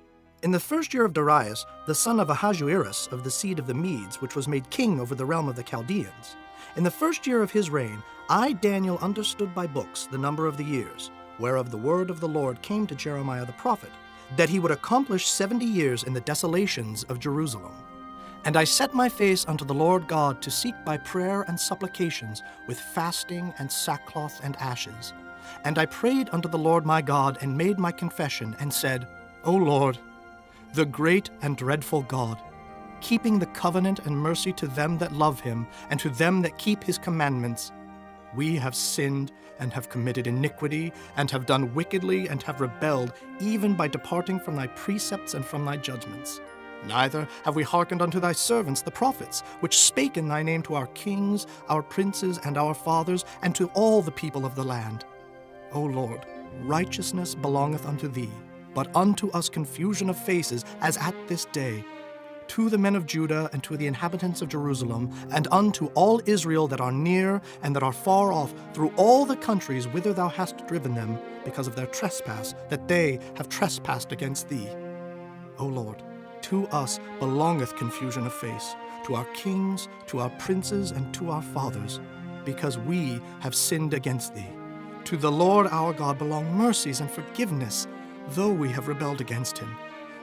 Speaker 3: In the first year of Darius, the son of Ahasuerus of the seed of the Medes, which was made king over the realm of the Chaldeans, in the first year of his reign, I, Daniel, understood by books the number of the years, whereof the word of the Lord came to Jeremiah the prophet, that he would accomplish 70 years in the desolations of Jerusalem. And I set my face unto the Lord God to seek by prayer and supplications with fasting and sackcloth and ashes. And I prayed unto the Lord my God, and made my confession, and said, O Lord, the great and dreadful God, keeping the covenant and mercy to them that love him, and to them that keep his commandments, We have sinned and have committed iniquity, and have done wickedly, and have rebelled, even by departing from thy precepts and from thy judgments. Neither have we hearkened unto thy servants the prophets, which spake in thy name to our kings, our princes, and our fathers, and to all the people of the land. O Lord, righteousness belongeth unto thee, but unto us confusion of faces, as at this day. To the men of Judah, and to the inhabitants of Jerusalem, and unto all Israel that are near and that are far off, through all the countries whither thou hast driven them, because of their trespass, that they have trespassed against thee. O Lord, to us belongeth confusion of face, to our kings, to our princes, and to our fathers, because we have sinned against thee. To the Lord our God belong mercies and forgiveness, though we have rebelled against him.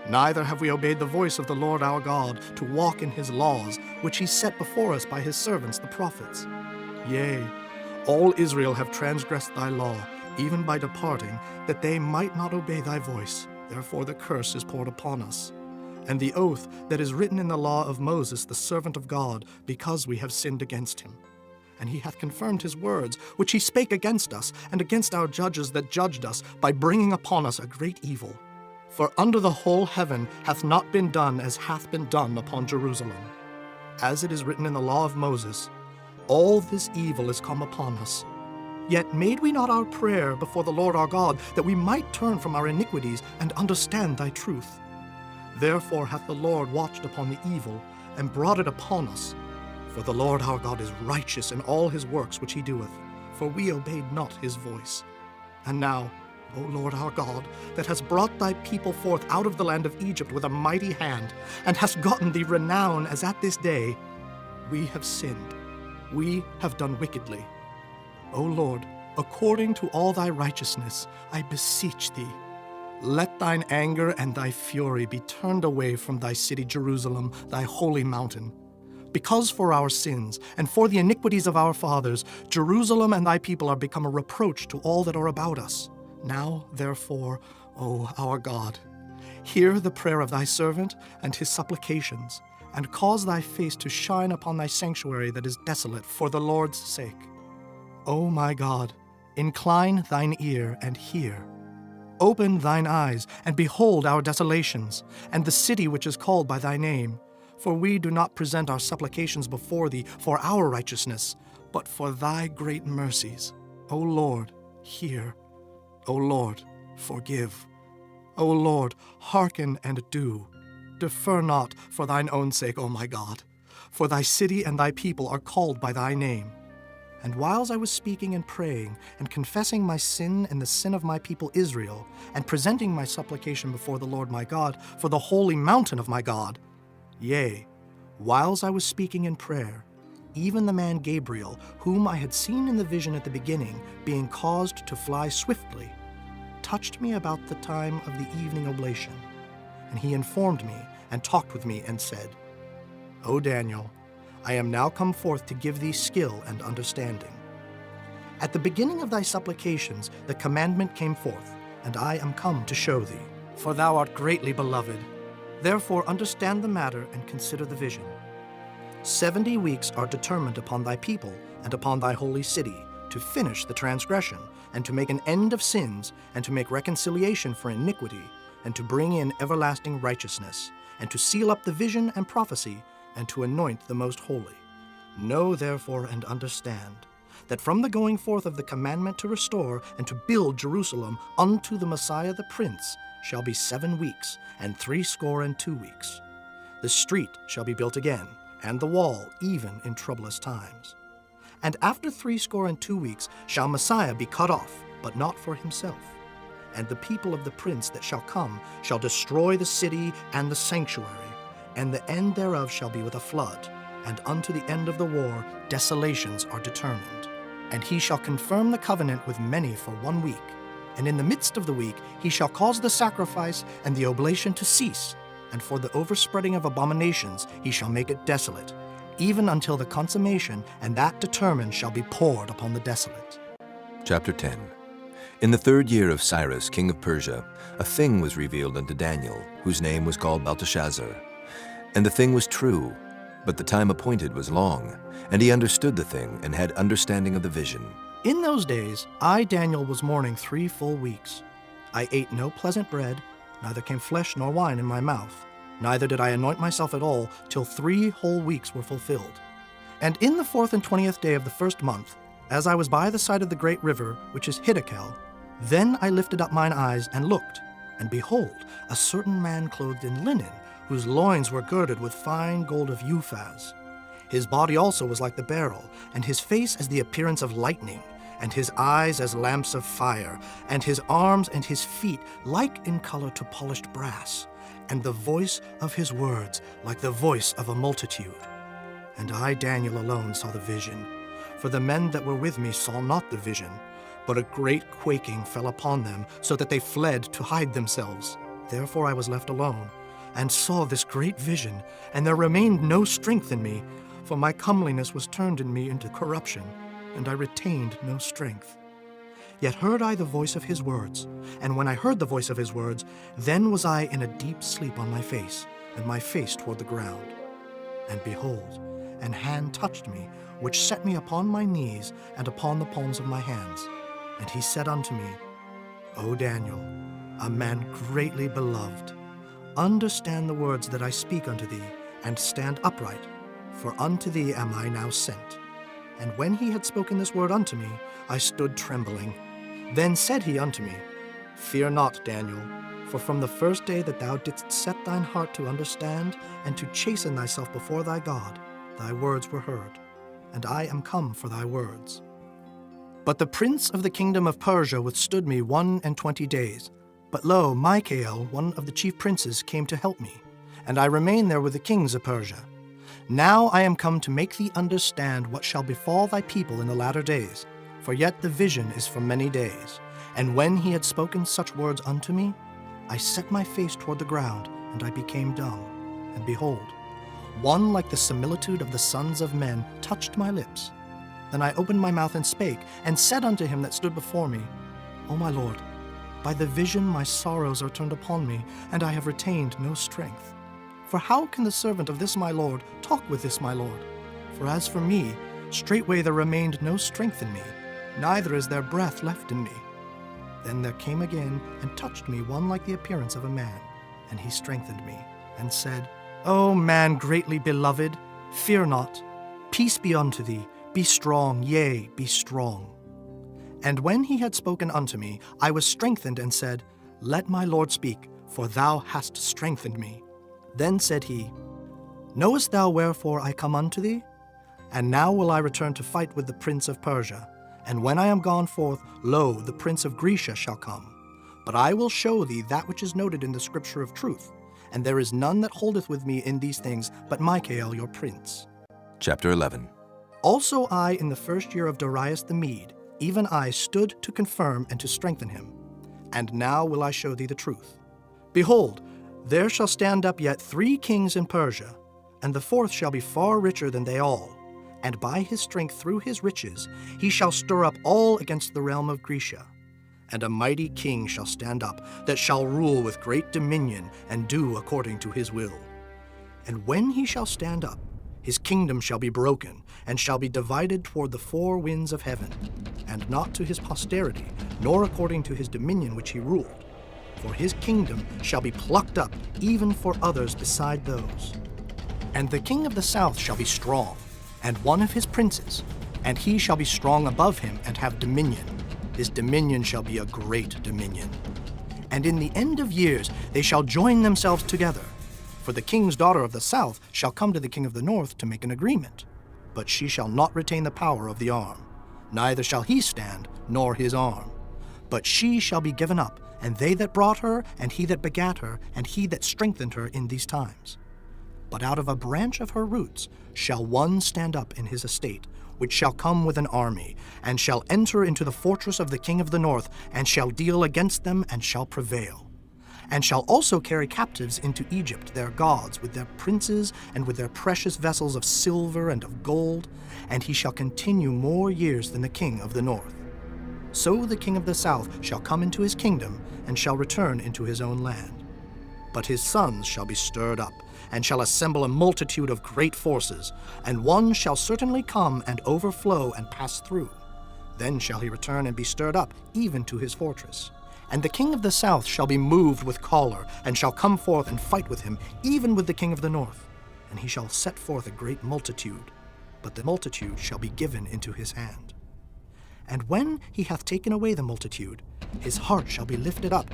Speaker 3: Neither have we obeyed the voice of the Lord our God, to walk in his laws, which he set before us by his servants the prophets. Yea, all Israel have transgressed thy law, even by departing, that they might not obey thy voice. Therefore the curse is poured upon us. And the oath that is written in the law of Moses, the servant of God, because we have sinned against him. And he hath confirmed his words, which he spake against us, and against our judges that judged us, by bringing upon us a great evil. For under the whole heaven hath not been done as hath been done upon Jerusalem. As it is written in the law of Moses, all this evil is come upon us. Yet made we not our prayer before the Lord our God, that we might turn from our iniquities and understand thy truth. Therefore hath the Lord watched upon the evil, and brought it upon us. For the Lord our God is righteous in all his works which he doeth, for we obeyed not his voice. And now, O Lord our God, that hast brought thy people forth out of the land of Egypt with a mighty hand, and hast gotten thee renown as at this day, we have sinned, we have done wickedly. O Lord, according to all thy righteousness, I beseech thee, let thine anger and thy fury be turned away from thy city Jerusalem, thy holy mountain. Because for our sins and for the iniquities of our fathers, Jerusalem and thy people are become a reproach to all that are about us. Now, therefore, O our God, hear the prayer of thy servant and his supplications, and cause thy face to shine upon thy sanctuary that is desolate for the Lord's sake. O my God, incline thine ear and hear. Open thine eyes and behold our desolations, and the city which is called by thy name. For we do not present our supplications before thee for our righteousness, but for thy great mercies. O Lord, hear. O Lord, forgive. O Lord, hearken and do. Defer not for thine own sake, O my God. For thy city and thy people are called by thy name. And whiles I was speaking and praying, and confessing my sin and the sin of my people Israel, and presenting my supplication before the Lord my God for the holy mountain of my God, yea, whiles I was speaking in prayer, even the man Gabriel, whom I had seen in the vision at the beginning, being caused to fly swiftly, touched me about the time of the evening oblation. And he informed me, and talked with me, and said, O Daniel, I am now come forth to give thee skill and understanding. At the beginning of thy supplications the commandment came forth, and I am come to show thee. For thou art greatly beloved. Therefore understand the matter and consider the vision. 70 weeks are determined upon thy people and upon thy holy city, to finish the transgression, and to make an end of sins, and to make reconciliation for iniquity, and to bring in everlasting righteousness, and to seal up the vision and prophecy, and to anoint the most holy. Know therefore and understand, that from the going forth of the commandment to restore and to build Jerusalem unto the Messiah the Prince shall be 7 weeks, and 62 weeks. The street shall be built again, and the wall even in troublous times. And after 62 weeks shall Messiah be cut off, but not for himself. And the people of the prince that shall come shall destroy the city and the sanctuary, and the end thereof shall be with a flood, and unto the end of the war desolations are determined. And he shall confirm the covenant with many for 1 week, and in the midst of the week he shall cause the sacrifice and the oblation to cease, and for the overspreading of abominations he shall make it desolate, even until the consummation, and that determined shall be poured upon the desolate.
Speaker 1: Chapter 10. In the 3rd year of Cyrus, king of Persia, a thing was revealed unto Daniel, whose name was called Belteshazzar. And the thing was true, But the time appointed was long, and he understood the thing and had understanding of the vision.
Speaker 3: In those days, I, Daniel, was mourning 3 full weeks. I ate no pleasant bread, neither came flesh nor wine in my mouth, neither did I anoint myself at all, till 3 whole weeks were fulfilled. And in the 4th and 20th day of the 1st month, as I was by the side of the great river, which is Hiddekel, then I lifted up mine eyes and looked, and behold, a certain man clothed in linen, whose loins were girded with fine gold of Uphaz. His body also was like the beryl, and his face as the appearance of lightning, and his eyes as lamps of fire, and his arms and his feet like in color to polished brass, and the voice of his words like the voice of a multitude. And I, Daniel, alone saw the vision, for the men that were with me saw not the vision, but a great quaking fell upon them, so that they fled to hide themselves. Therefore I was left alone, and saw this great vision, and there remained no strength in me, for my comeliness was turned in me into corruption, and I retained no strength. Yet heard I the voice of his words, and when I heard the voice of his words, then was I in a deep sleep on my face, and my face toward the ground. And behold, an hand touched me, which set me upon my knees and upon the palms of my hands. And he said unto me, O Daniel, a man greatly beloved, understand the words that I speak unto thee, and stand upright, for unto thee am I now sent. And when he had spoken this word unto me, I stood trembling. Then said he unto me, Fear not, Daniel, for from the first day that thou didst set thine heart to understand and to chasten thyself before thy God, thy words were heard, and I am come for thy words. But the prince of the kingdom of Persia withstood me 21 days. But lo, Michael, one of the chief princes, came to help me, and I remained there with the kings of Persia. Now I am come to make thee understand what shall befall thy people in the latter days, for yet the vision is for many days. And when he had spoken such words unto me, I set my face toward the ground, and I became dumb. And behold, one like the similitude of the sons of men touched my lips. Then I opened my mouth and spake, and said unto him that stood before me, O my Lord, by the vision my sorrows are turned upon me, and I have retained no strength. For how can the servant of this my Lord talk with this my Lord? For as for me, straightway there remained no strength in me, neither is there breath left in me. Then there came again and touched me one like the appearance of a man, and he strengthened me, and said, O man greatly beloved, fear not. Peace be unto thee, be strong, yea, be strong. And when he had spoken unto me, I was strengthened, and said, Let my Lord speak, for thou hast strengthened me. Then said he, Knowest thou wherefore I come unto thee? And now will I return to fight with the prince of Persia. And when I am gone forth, lo, the prince of Grecia shall come. But I will show thee that which is noted in the scripture of truth, and there is none that holdeth with me in these things but Michael your prince.
Speaker 1: Chapter 11.
Speaker 3: Also I, in the first year of Darius the Mede, even I stood to confirm and to strengthen him. And now will I show thee the truth. Behold, there shall stand up yet 3 kings in Persia, and the 4th shall be far richer than they all. And by his strength through his riches he shall stir up all against the realm of Grecia. And a mighty king shall stand up, that shall rule with great dominion, and do according to his will. And when he shall stand up, his kingdom shall be broken, and shall be divided toward the 4 winds of heaven, and not to his posterity, nor according to his dominion which he ruled. For his kingdom shall be plucked up, even for others beside those. And the king of the south shall be strong, and one of his princes, and he shall be strong above him, and have dominion. His dominion shall be a great dominion. And in the end of years they shall join themselves together. For the king's daughter of the south shall come to the king of the north to make an agreement. But she shall not retain the power of the arm, neither shall he stand, nor his arm. But she shall be given up, and they that brought her, and he that begat her, and he that strengthened her in these times. But out of a branch of her roots shall one stand up in his estate, which shall come with an army, and shall enter into the fortress of the king of the north, and shall deal against them, and shall prevail. And shall also carry captives into Egypt their gods, with their princes, and with their precious vessels of silver and of gold, and he shall continue more years than the king of the north. So the king of the south shall come into his kingdom, and shall return into his own land. But his sons shall be stirred up, and shall assemble a multitude of great forces, and one shall certainly come and overflow and pass through. Then shall he return and be stirred up, even to his fortress. And the king of the south shall be moved with choler, and shall come forth and fight with him, even with the king of the north. And he shall set forth a great multitude, but the multitude shall be given into his hand. And when he hath taken away the multitude, his heart shall be lifted up,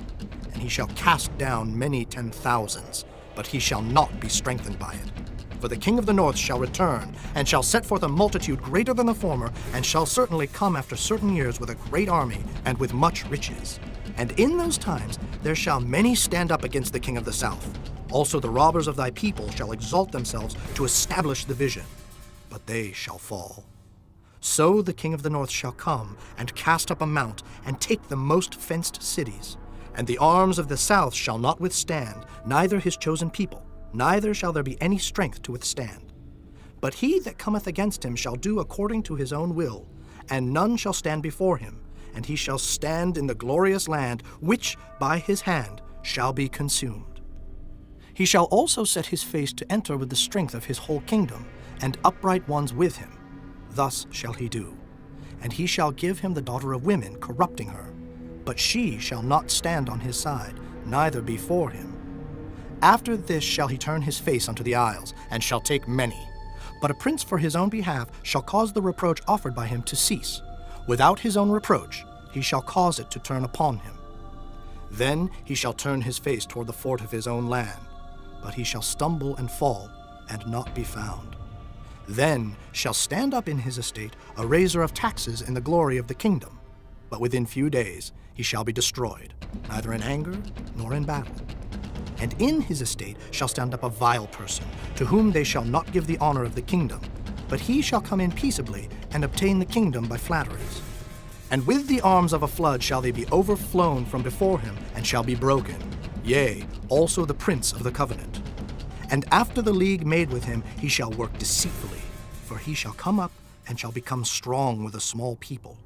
Speaker 3: and he shall cast down many 10,000s, but he shall not be strengthened by it. For the king of the north shall return, and shall set forth a multitude greater than the former, and shall certainly come after certain years with a great army, and with much riches. And in those times there shall many stand up against the king of the south. Also the robbers of thy people shall exalt themselves to establish the vision, but they shall fall. So the king of the north shall come, and cast up a mount, and take the most fenced cities. And the arms of the south shall not withstand, neither his chosen people, neither shall there be any strength to withstand. But he that cometh against him shall do according to his own will, and none shall stand before him, and he shall stand in the glorious land, which by his hand shall be consumed. He shall also set his face to enter with the strength of his whole kingdom, and upright ones with him. Thus shall he do. And he shall give him the daughter of women, corrupting her. But she shall not stand on his side, neither before him. After this shall he turn his face unto the isles, and shall take many. But a prince for his own behalf shall cause the reproach offered by him to cease. Without his own reproach he shall cause it to turn upon him. Then he shall turn his face toward the fort of his own land, but he shall stumble and fall, and not be found. Then shall stand up in his estate a raiser of taxes in the glory of the kingdom, but within few days he shall be destroyed, neither in anger nor in battle. And in his estate shall stand up a vile person, to whom they shall not give the honor of the kingdom, but he shall come in peaceably, and obtain the kingdom by flatteries. And with the arms of a flood shall they be overflown from before him, and shall be broken, yea, also the prince of the covenant. And after the league made with him, he shall work deceitfully, for he shall come up, and shall become strong with a small people.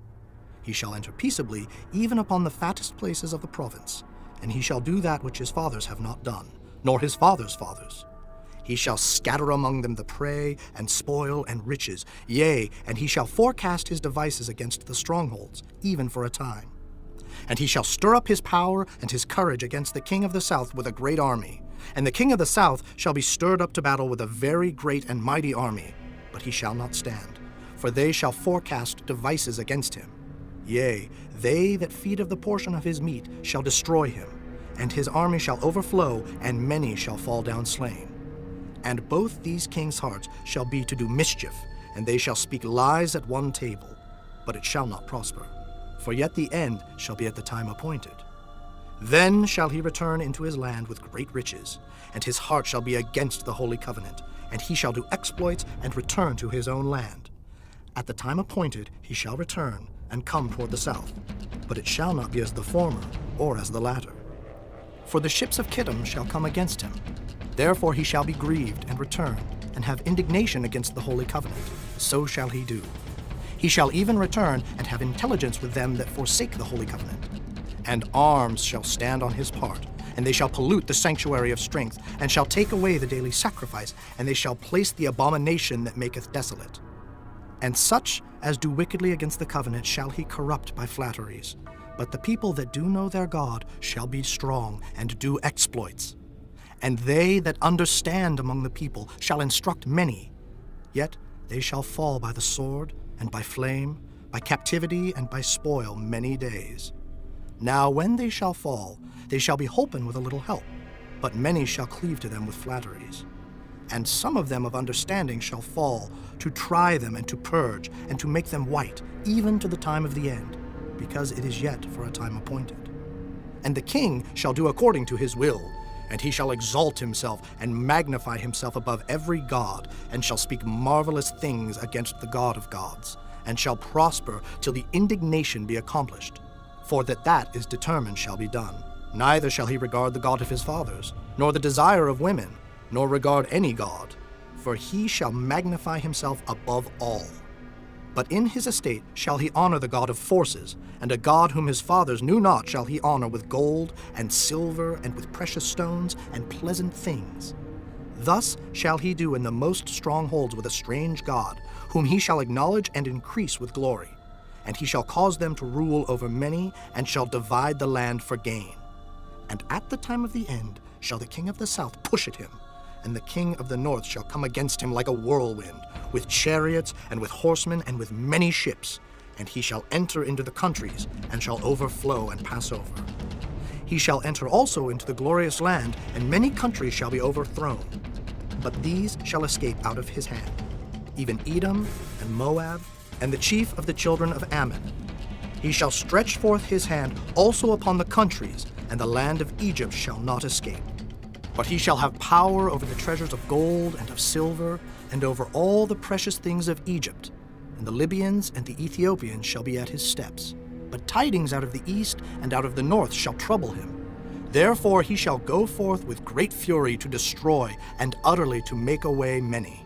Speaker 3: He shall enter peaceably, even upon the fattest places of the province, and he shall do that which his fathers have not done, nor his fathers' fathers. He shall scatter among them the prey, and spoil, and riches, yea, and he shall forecast his devices against the strongholds, even for a time. And he shall stir up his power and his courage against the king of the south with a great army. And the king of the south shall be stirred up to battle with a very great and mighty army, but he shall not stand, for they shall forecast devices against him. Yea, they that feed of the portion of his meat shall destroy him, and his army shall overflow, and many shall fall down slain. And both these kings' hearts shall be to do mischief, and they shall speak lies at one table, but it shall not prosper, for yet the end shall be at the time appointed. Then shall he return into his land with great riches, and his heart shall be against the holy covenant, and he shall do exploits and return to his own land. At the time appointed he shall return and come toward the south, but it shall not be as the former or as the latter. For the ships of Kittim shall come against him. Therefore he shall be grieved and return, and have indignation against the holy covenant. So shall he do. He shall even return and have intelligence with them that forsake the holy covenant. And arms shall stand on his part, and they shall pollute the sanctuary of strength, and shall take away the daily sacrifice, and they shall place the abomination that maketh desolate. And such as do wickedly against the covenant shall he corrupt by flatteries. But the people that do know their God shall be strong, and do exploits. And they that understand among the people shall instruct many. Yet they shall fall by the sword, and by flame, by captivity, and by spoil many days. Now when they shall fall, they shall be holpen with a little help, but many shall cleave to them with flatteries. And some of them of understanding shall fall, to try them and to purge, and to make them white, even to the time of the end, because it is yet for a time appointed. And the king shall do according to his will, and he shall exalt himself and magnify himself above every god, and shall speak marvelous things against the God of gods, and shall prosper till the indignation be accomplished. For that is determined shall be done. Neither shall he regard the God of his fathers, nor the desire of women, nor regard any god, for he shall magnify himself above all. But in his estate shall he honor the God of forces, and a God whom his fathers knew not shall he honor with gold and silver and with precious stones and pleasant things. Thus shall he do in the most strongholds with a strange God, whom he shall acknowledge and increase with glory. And he shall cause them to rule over many, and shall divide the land for gain. And at the time of the end shall the king of the south push at him, and the king of the north shall come against him like a whirlwind, with chariots and with horsemen and with many ships. And he shall enter into the countries, and shall overflow and pass over. He shall enter also into the glorious land, and many countries shall be overthrown. But these shall escape out of his hand, even Edom and Moab, and the chief of the children of Ammon. He shall stretch forth his hand also upon the countries, and the land of Egypt shall not escape. But he shall have power over the treasures of gold and of silver, and over all the precious things of Egypt. And the Libyans and the Ethiopians shall be at his steps. But tidings out of the east and out of the north shall trouble him. Therefore he shall go forth with great fury to destroy, and utterly to make away many.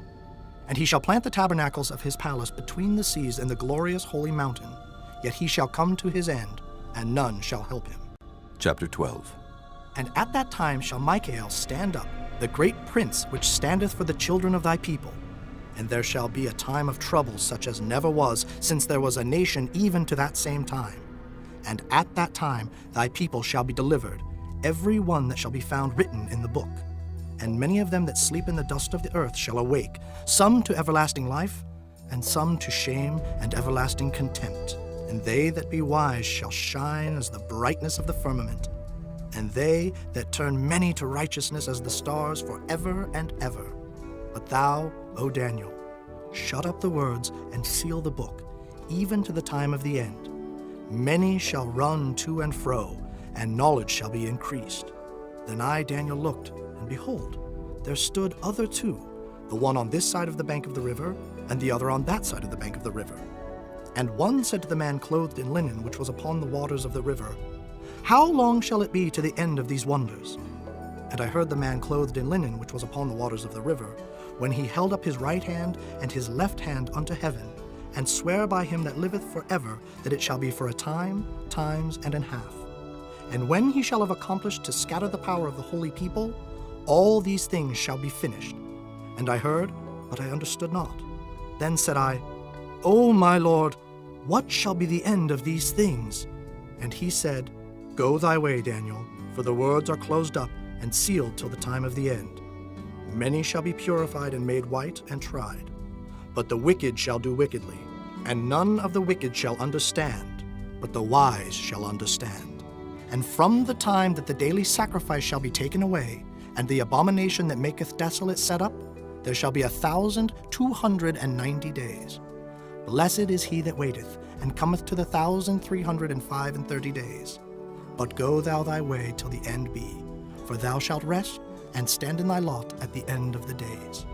Speaker 3: And he shall plant the tabernacles of his palace between the seas and the glorious holy mountain. Yet he shall come to his end, and none shall help him.
Speaker 1: Chapter 12.
Speaker 3: And at that time shall Michael stand up, the great prince which standeth for the children of thy people. And there shall be a time of trouble such as never was, since there was a nation even to that same time. And at that time thy people shall be delivered, every one that shall be found written in the book. And many of them that sleep in the dust of the earth shall awake, some to everlasting life, and some to shame and everlasting contempt. And they that be wise shall shine as the brightness of the firmament, and they that turn many to righteousness as the stars forever and ever. But thou, O Daniel, shut up the words and seal the book, even to the time of the end. Many shall run to and fro, and knowledge shall be increased. Then I, Daniel, looked, and behold, there stood other two, the one on this side of the bank of the river, and the other on that side of the bank of the river. And one said to the man clothed in linen, which was upon the waters of the river, How long shall it be to the end of these wonders? And I heard the man clothed in linen, which was upon the waters of the river, when he held up his right hand and his left hand unto heaven, and swear by him that liveth forever, that it shall be for a time, times, and an half. And when he shall have accomplished to scatter the power of the holy people, all these things shall be finished. And I heard, but I understood not. Then said I, O my Lord, what shall be the end of these things? And he said, Go thy way, Daniel, for the words are closed up and sealed till the time of the end. Many shall be purified and made white and tried. But the wicked shall do wickedly, and none of the wicked shall understand, but the wise shall understand. And from the time that the daily sacrifice shall be taken away, and the abomination that maketh desolate set up, there shall be 1,290 days. Blessed is he that waiteth, and cometh to the 1,335 days. But go thou thy way till the end be, for thou shalt rest, and stand in thy lot at the end of the days.